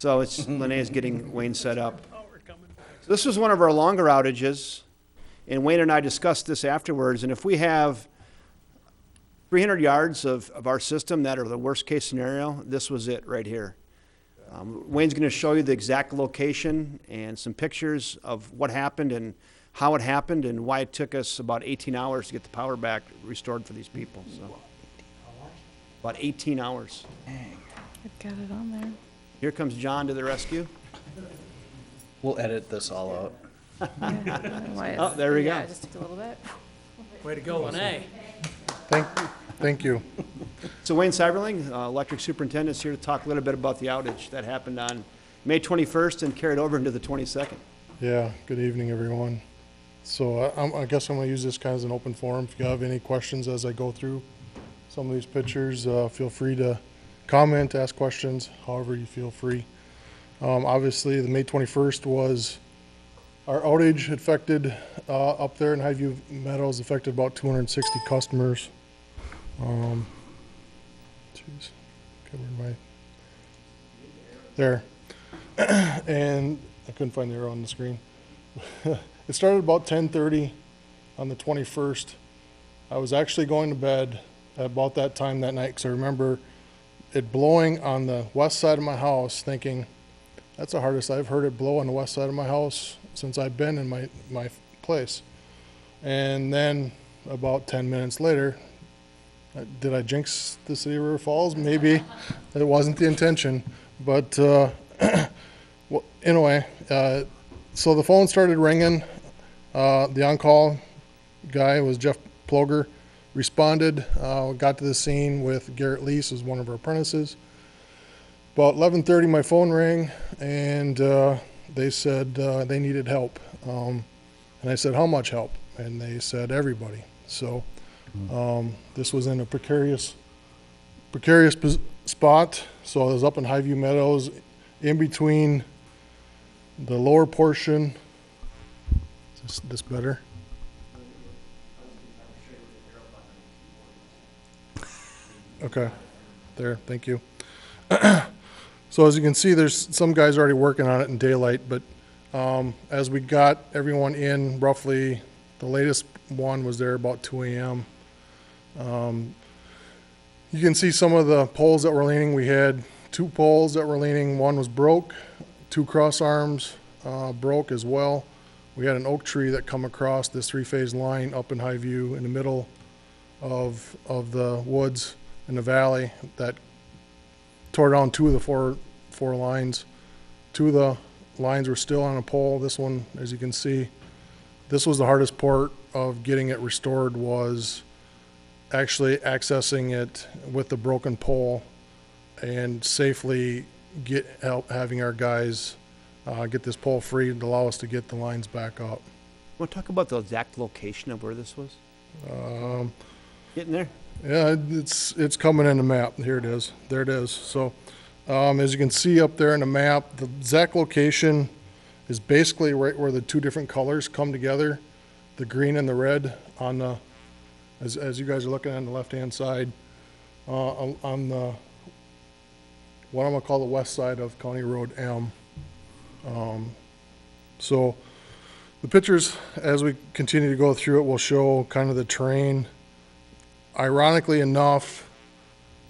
So Linnea's getting Wayne set up. So this was one of our longer outages, and Wayne and I discussed this afterwards, and if we have 300 yards of our system that are the worst case scenario, this was it right here. Wayne's going to show you the exact location and some pictures of what happened and how it happened and why it took us about 18 hours to get the power back restored for these people. So, about 18 hours. I've got it on there. Here comes John to the rescue. We'll edit this all out. Oh, there we go. Just took a little bit. Way to go, Renee. Thank you. So Wayne Cyberling, electric superintendent, is here to talk a little bit about the outage that happened on May 21st and carried over into the 22nd. Yeah, good evening, everyone. So I guess I'm going to use this kind of as an open forum. If you have any questions as I go through some of these pictures, feel free to comment, ask questions, however you feel free. Obviously, the May 21st was our outage affected up there in Highview Meadows, affected about 260 customers. Jeez, okay, where am I? There. And I couldn't find the arrow on the screen. It started about 10:30 on the 21st. I was actually going to bed at about that time that night because I remember it blowing on the west side of my house, thinking, that's the hardest I've heard it blow on the west side of my house since I've been in my place. And then about 10 minutes later, did I jinx the city of River Falls? Maybe. It wasn't the intention. But well, anyway, so the phone started ringing. The on-call guy was Jeff Ploger. Responded, got to the scene with Garrett Lease, who's one of our apprentices. About 11:30, my phone rang, and they said they needed help. And I said, how much help? And they said, everybody. So, this was in a precarious spot. So it was up in Highview Meadows, in between the lower portion. Is this better? Okay, there, thank you. So as you can see, there's some guys already working on it in daylight, but as we got everyone in, roughly, the latest one was there about 2 a.m. You can see some of the poles that were leaning. We had 2 poles that were leaning. One was broke, 2 cross arms broke as well. We had an oak tree that come across this 3-phase line up in Highview in the middle of the woods in the valley that tore down 2 of the four lines. 2 of the lines were still on a pole. This one, as you can see, this was the hardest part of getting it restored, was actually accessing it with the broken pole and safely having our guys get this pole free to allow us to get the lines back up. Want to talk about the exact location of where this was? Getting there? Yeah, it's coming in the map. Here it is. There it is. So, as you can see up there in the map, the exact location is basically right where the 2 different colors come together, the green and the red on the, as you guys are looking on the left-hand side, on the, what I'm gonna call the west side of County Road M. So the pictures, as we continue to go through it, will show kind of the terrain. Ironically enough,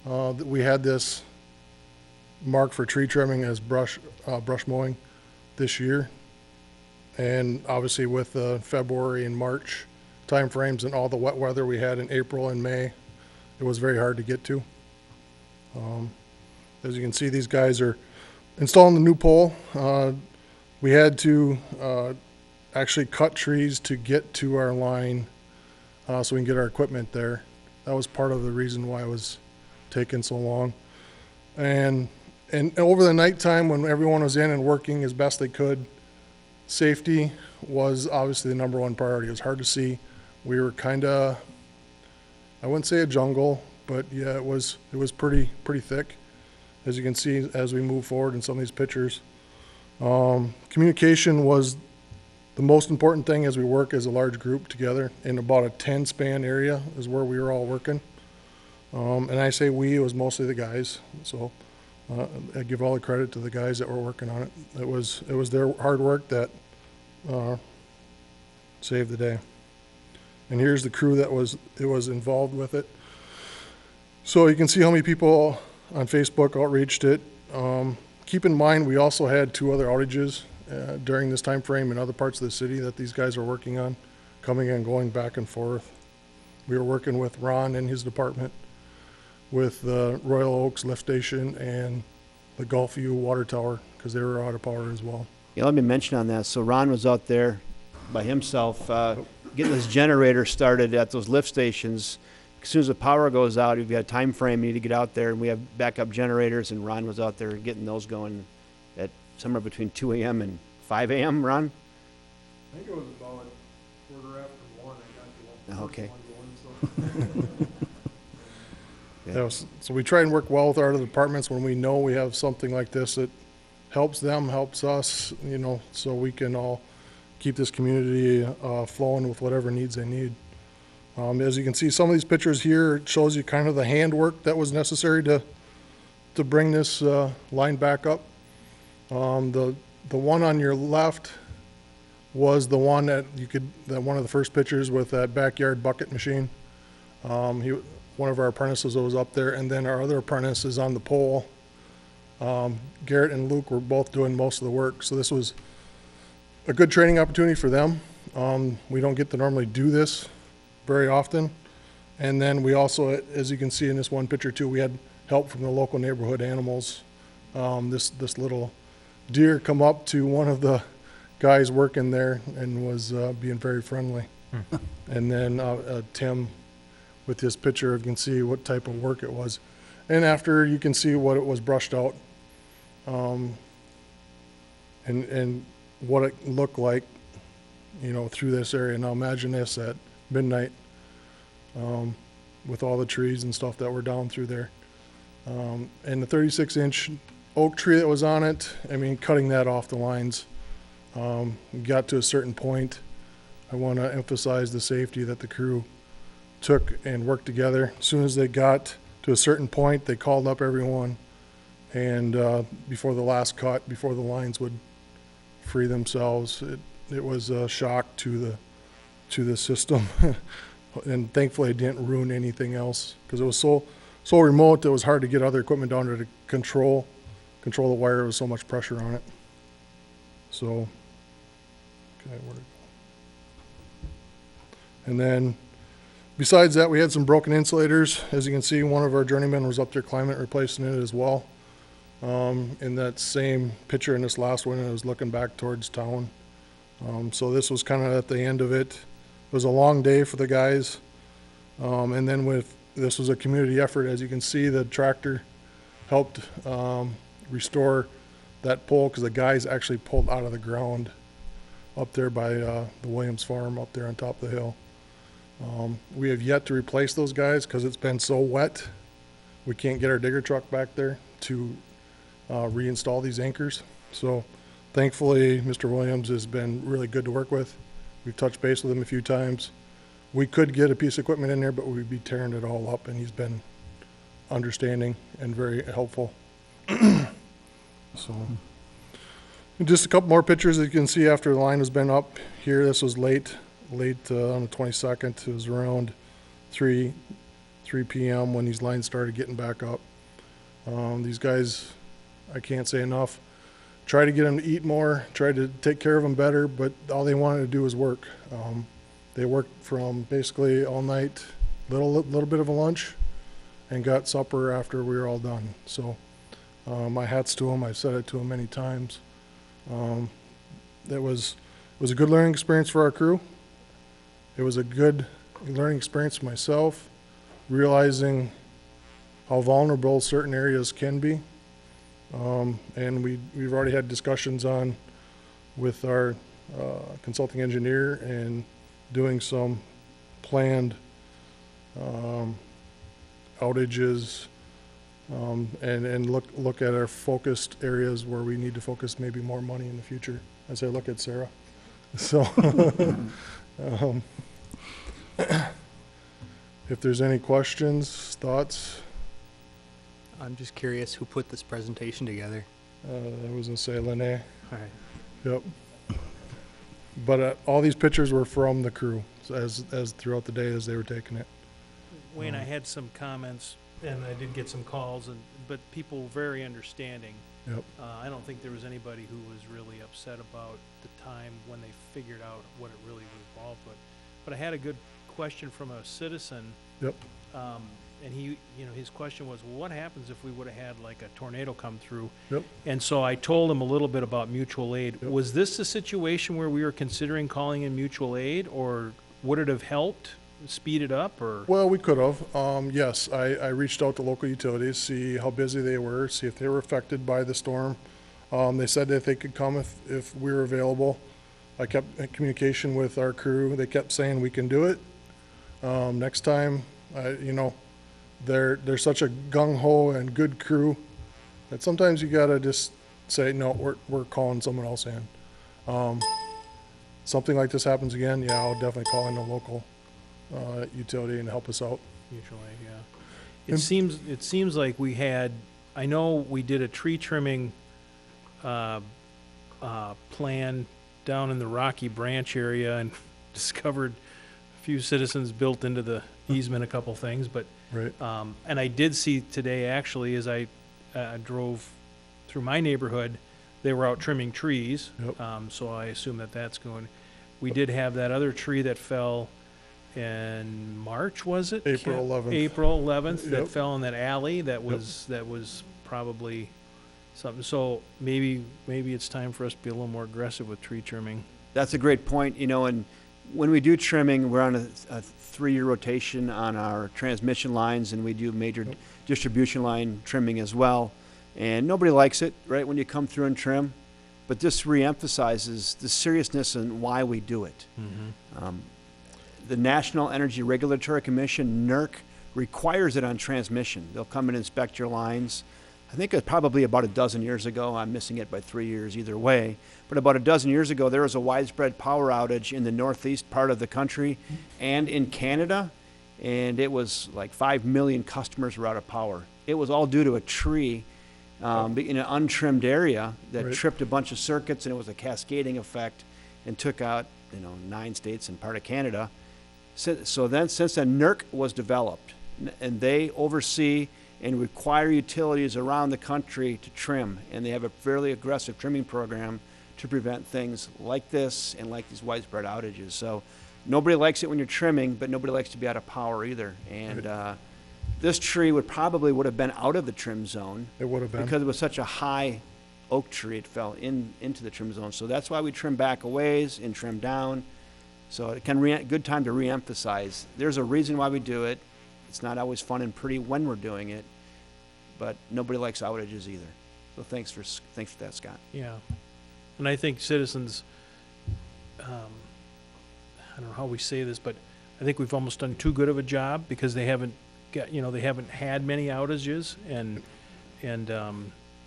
that we had this marked for tree trimming as brush mowing this year. And obviously with the February and March timeframes and all the wet weather we had in April and May, it was very hard to get to. As you can see, these guys are installing the new pole. We had to actually cut trees to get to our line so we can get our equipment there. That was part of the reason why it was taking so long. And over the nighttime when everyone was in and working as best they could, safety was obviously the number 1 priority. It was hard to see. We were kind of, I wouldn't say a jungle, but yeah, it was pretty thick, as you can see as we move forward in some of these pictures. Communication was the most important thing as we work as a large group together. In about a 10-span area is where we were all working. And I say we, it was mostly the guys. So I give all the credit to the guys that were working on it. It was their hard work that saved the day. And here's the crew that was involved with it. So you can see how many people on Facebook outreached it. Keep in mind, we also had 2 other outages during this time frame in other parts of the city that these guys are working on, coming and going back and forth. We were working with Ron and his department, with the Royal Oaks lift station and the Gulfview water tower, because they were out of power as well. Yeah, let me mention on that. So Ron was out there by himself getting this generator started at those lift stations. As soon as the power goes out, if you have a time frame, you need to get out there, and we have backup generators, and Ron was out there getting those going at somewhere between 2 a.m. and 5 a.m., Ron? I think it was about 1:15 I got the Okay. one going, so. Yeah, so we try and work well with our other departments when we know we have something like this that helps them, helps us, so we can all keep this community flowing with whatever needs they need. As you can see, some of these pictures here, it shows you kind of the handwork that was necessary to bring this line back up. The one on your left was the one that one of the first pictures with that backyard bucket machine. One of our apprentices was up there, and then our other apprentice is on the pole. Garrett and Luke were both doing most of the work, so this was a good training opportunity for them. We don't get to normally do this very often. And then we also, as you can see in this one picture too, we had help from the local neighborhood animals. This little deer come up to one of the guys working there and was being very friendly. And then Tim, with this picture, you can see what type of work it was. And after, you can see what it was brushed out, and what it looked like, through this area. Now imagine this at midnight with all the trees and stuff that were down through there. And the 36-inch oak tree that was on it, I mean, cutting that off the lines, got to a certain point. I want to emphasize the safety that the crew took and worked together. As soon as they got to a certain point, they called up everyone, and before the last cut, before the lines would free themselves, it was a shock to the system. And thankfully it didn't ruin anything else, because it was so remote, it was hard to get other equipment down there to control the wire. There was so much pressure on it. So, okay, where'd it go? And then besides that, we had some broken insulators. As you can see, one of our journeymen was up there climbing it, replacing it as well. In that same picture in this last one, it was looking back towards town. So this was kind of at the end of it. It was a long day for the guys. And then this was a community effort. As you can see, the tractor helped restore that pole, because the guys actually pulled out of the ground up there by the Williams farm up there on top of the hill. We have yet to replace those guys because it's been so wet. We can't get our digger truck back there to reinstall these anchors. So thankfully, Mr. Williams has been really good to work with. We've touched base with him a few times. We could get a piece of equipment in there, but we'd be tearing it all up, and he's been understanding and very helpful. So and just a couple more pictures that you can see after the line has been up here. This was late on the 22nd. It was around 3 p.m. when these lines started getting back up. These guys, I can't say enough. Try to get them to eat more, try to take care of them better, but all they wanted to do was work. They worked from basically all night, little bit of a lunch, and got supper after we were all done. So my hat's to them. I've said it to them many times. It was a good learning experience for our crew. It was a good learning experience for myself, realizing how vulnerable certain areas can be. And we've already had discussions with our consulting engineer and doing some planned outages, and look at our focused areas where we need to focus maybe more money in the future. As I look at Sarah. So if there's any questions, thoughts. I'm just curious who put this presentation together. I was gonna say Lene. All right. Yep. But all these pictures were from the crew as throughout the day as they were taking it. Wayne, I had some comments, and I did get some calls, but people were very understanding. Yep. I don't think there was anybody who was really upset about the time when they figured out what it really was involved with. But I had a good question from a citizen. Yep. And his question was, well, what happens if we would have had like a tornado come through? Yep. And so I told him a little bit about mutual aid. Yep. Was this a situation where we were considering calling in mutual aid, or would it have helped speed it up, or? Well, we could have. Yes, I reached out to local utilities, see how busy they were, see if they were affected by the storm. They said that they could come if we were available. I kept in communication with our crew. They kept saying we can do it. Next time, they're such a gung-ho and good crew that sometimes you gotta just say, no, we're calling someone else in. Something like this happens again, yeah, I'll definitely call in the local utility and help us out. Mutual aid, yeah. It seems like we had, I know we did a tree trimming plan down in the Rocky Branch area and discovered a few citizens built into the easement a couple things, but Right. and I did see today, actually, as I drove through my neighborhood, they were out trimming trees. Yep. So I assume that that's we did have that other tree that fell in March, was it? April 11th. April 11th, that Yep. fell in that alley. That was probably something. So maybe it's time for us to be a little more aggressive with tree trimming. That's a great point, and when we do trimming, we're on a 3-year rotation on our transmission lines, and we do major distribution line trimming as well. And nobody likes it, right, when you come through and trim, but this reemphasizes the seriousness and why we do it. Mm-hmm. the National Energy Regulatory Commission, NERC, requires it on transmission. They'll come and inspect your lines. I think it's probably about a dozen years ago. I'm missing it by 3 years either way. But about a dozen years ago, there was a widespread power outage in the northeast part of the country and in Canada. And it was like 5 million customers were out of power. It was all due to a tree in an untrimmed area that Right. tripped a bunch of circuits, and it was a cascading effect and took out 9 states and part of Canada. So then, since then, NERC was developed, and they oversee and require utilities around the country to trim, and they have a fairly aggressive trimming program to prevent things like this and like these widespread outages. So nobody likes it when you're trimming, but nobody likes to be out of power either. And this tree would have been out of the trim zone. It would have been. Because it was such a high oak tree, it fell into the trim zone. So that's why we trim back a ways and trim down. So it can good time to reemphasize. There's a reason why we do it. It's not always fun and pretty when we're doing it, but nobody likes outages either. So thanks for that, Scott. Yeah. And I think citizens, I don't know how we say this, but I think we've almost done too good of a job because they haven't had many outages, and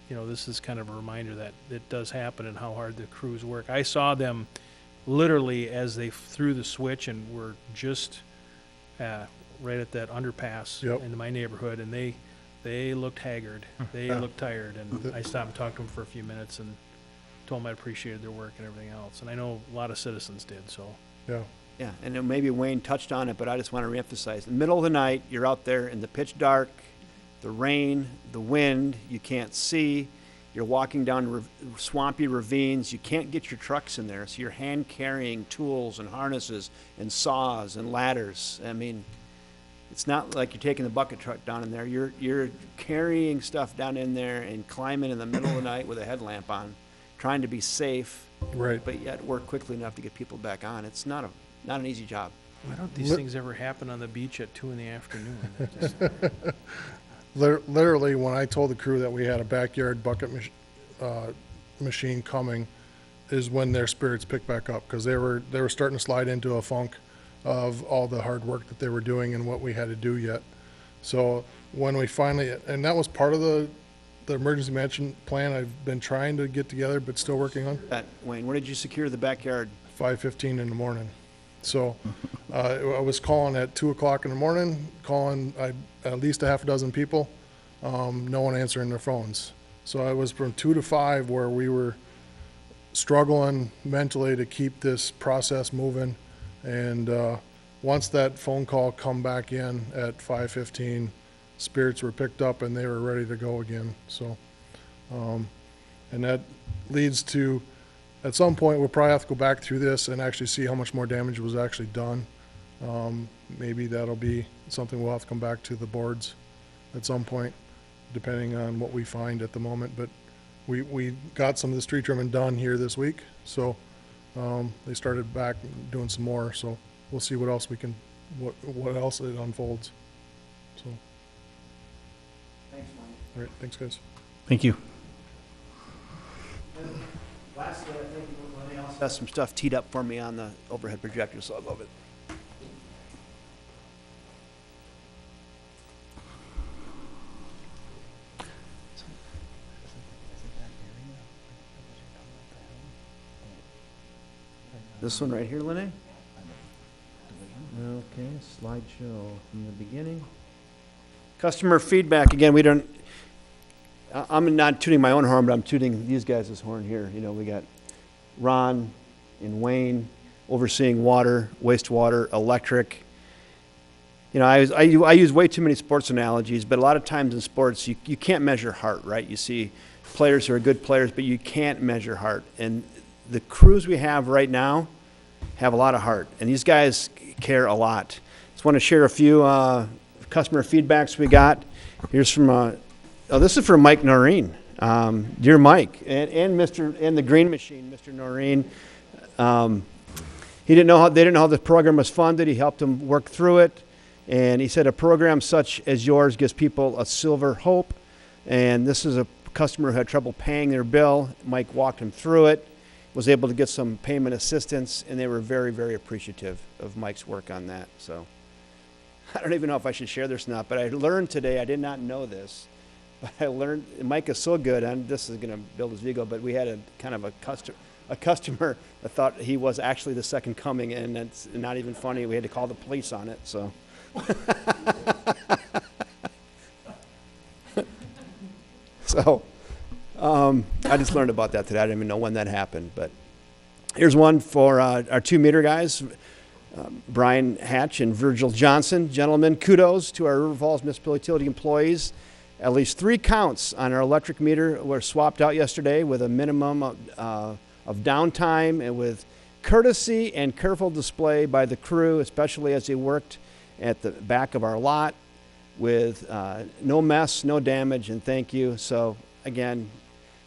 this is kind of a reminder that it does happen and how hard the crews work. I saw them literally as they threw the switch and were just right at that underpass Yep. in my neighborhood, and they looked haggard. They looked tired, and I stopped and talked to them for a few minutes and told them I appreciated their work and everything else. And I know a lot of citizens did, so. Yeah. Yeah, and then maybe Wayne touched on it, but I just want to reemphasize. In the middle of the night, you're out there in the pitch dark, the rain, the wind, you can't see. You're walking down swampy ravines. You can't get your trucks in there, so you're hand-carrying tools and harnesses and saws and ladders. I mean, it's not like you're taking the bucket truck down in there. You're carrying stuff down in there and climbing in the middle of the night with a headlamp on, trying to be safe, Right. but yet work quickly enough to get people back on. It's not an easy job. Why don't these things ever happen on the beach at 2 PM? Just- Literally, when I told the crew that we had a backyard bucket machine coming, is when their spirits picked back up, because they were starting to slide into a funk of all the hard work that they were doing and what we had to do yet. So when we finally, and that was part of the emergency management plan I've been trying to get together, but still working on. Wayne, where did you secure the backyard? 5:15 in the morning. So I was calling at 2 o'clock in the morning, calling at least a half a dozen people, no one answering their phones. So I was from 2 to 5 where we were struggling mentally to keep this process moving. And once that phone call come back in at 5:15, spirits were picked up and they were ready to go again. So, and that leads to, at some point, we'll probably have to go back through this and actually see how much more damage was actually done. Maybe that'll be something we'll have to come back to the boards at some point, depending on what we find at the moment. But we got some of the street trimming done here this week, so they started back doing some more. So we'll see what else we can, what else it unfolds. So. Thanks, Wayne. All right, thanks, guys. Thank you. Lastly, I think Lenny also has some stuff teed up for me on the overhead projector, so I'll go over it. This one right here, Lenny? Okay, slideshow from the beginning. Customer feedback, again, I'm not tooting my own horn, but I'm tooting these guys' horn here. You know, we got Ron and Wayne overseeing water, wastewater, electric. You know, I use way too many sports analogies, but a lot of times in sports, you can't measure heart, right? You see players who are good players, but you can't measure heart. And the crews we have right now have a lot of heart, and these guys care a lot. Just want to share a few customer feedbacks we got. Here's from this is from Mike Noreen. Dear Mike and the Green Machine, Mr. Noreen. They didn't know how the program was funded. He helped them work through it, and he said a program such as yours gives people a silver hope. And this is a customer who had trouble paying their bill. Mike walked him through it. was able to get some payment assistance, and they were very, very appreciative of Mike's work on that. So I don't even know if I should share this or not, but I learned today, I did not know this, but I learned, Mike is so good, and this is going to build his ego, but we had a kind of a customer that thought he was actually the second coming, and it's not even funny. We had to call the police on it, so. So, I just learned about that today. I didn't even know when that happened, but here's one for our 2 meter guys, Brian Hatch and Virgil Johnson. Gentlemen, kudos to our River Falls Municipal Utility employees. At least 3 counts on our electric meter were swapped out yesterday with a minimum of downtime and with courtesy and careful display by the crew, especially as they worked at the back of our lot with no mess, no damage, and thank you. So again,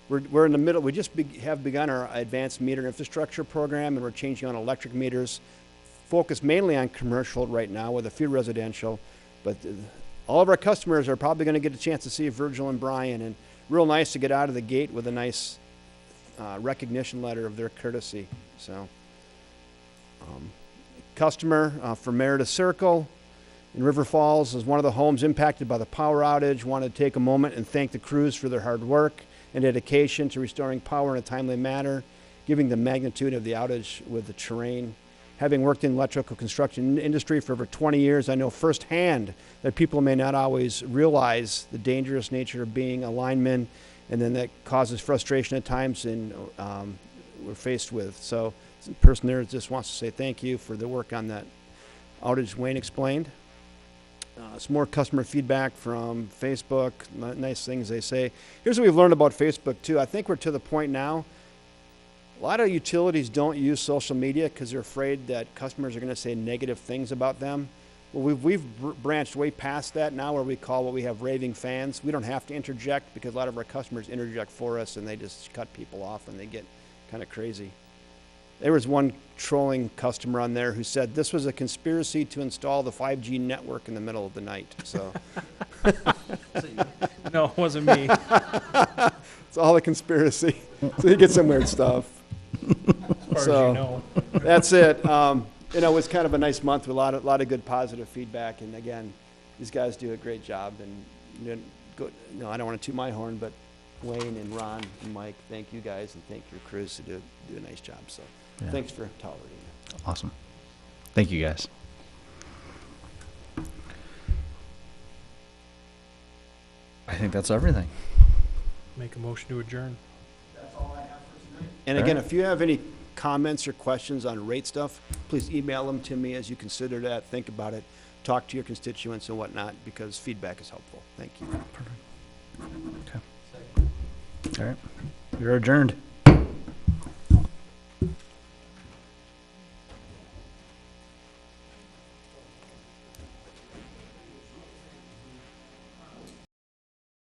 we're in the middle. We just have begun our advanced meter infrastructure program, and we're changing on electric meters, focused mainly on commercial right now with a few residential. But all of our customers are probably going to get a chance to see Virgil and Brian, and real nice to get out of the gate with a nice recognition letter of their courtesy. So, customer from Meredith Circle in River Falls is one of the homes impacted by the power outage. Wanted to take a moment and thank the crews for their hard work and dedication to restoring power in a timely manner, giving the magnitude of the outage with the terrain. Having worked in electrical construction industry for over 20 years, I know firsthand that people may not always realize the dangerous nature of being a lineman, and then that causes frustration at times, and we're faced with. So the person there just wants to say thank you for the work on that outage Wayne explained. Some more customer feedback from Facebook, nice things they say. Here's what we've learned about Facebook too. I think we're to the point now, a lot of utilities don't use social media because they're afraid that customers are going to say negative things about them. Well, we've branched way past that now, where we call what we have raving fans. We don't have to interject because a lot of our customers interject for us, and they just cut people off and they get kind of crazy. There was one trolling customer on there who said this was a conspiracy to install the 5G network in the middle of the night. So No, it wasn't me. it's all a conspiracy. So you get some weird stuff. As far as you know. That's it. It was kind of a nice month with a lot of good positive feedback. And again, these guys do a great job. And I don't want to toot my horn, but Wayne and Ron and Mike, thank you guys, and thank your crews to do a nice job. So thanks for tolerating it. Awesome. Thank you, guys. I think that's everything. Make a motion to adjourn. And again, if you have any comments or questions on rate stuff, please email them to me as you consider that, think about it, talk to your constituents and whatnot, because feedback is helpful. Thank you. Okay. All right. You're adjourned.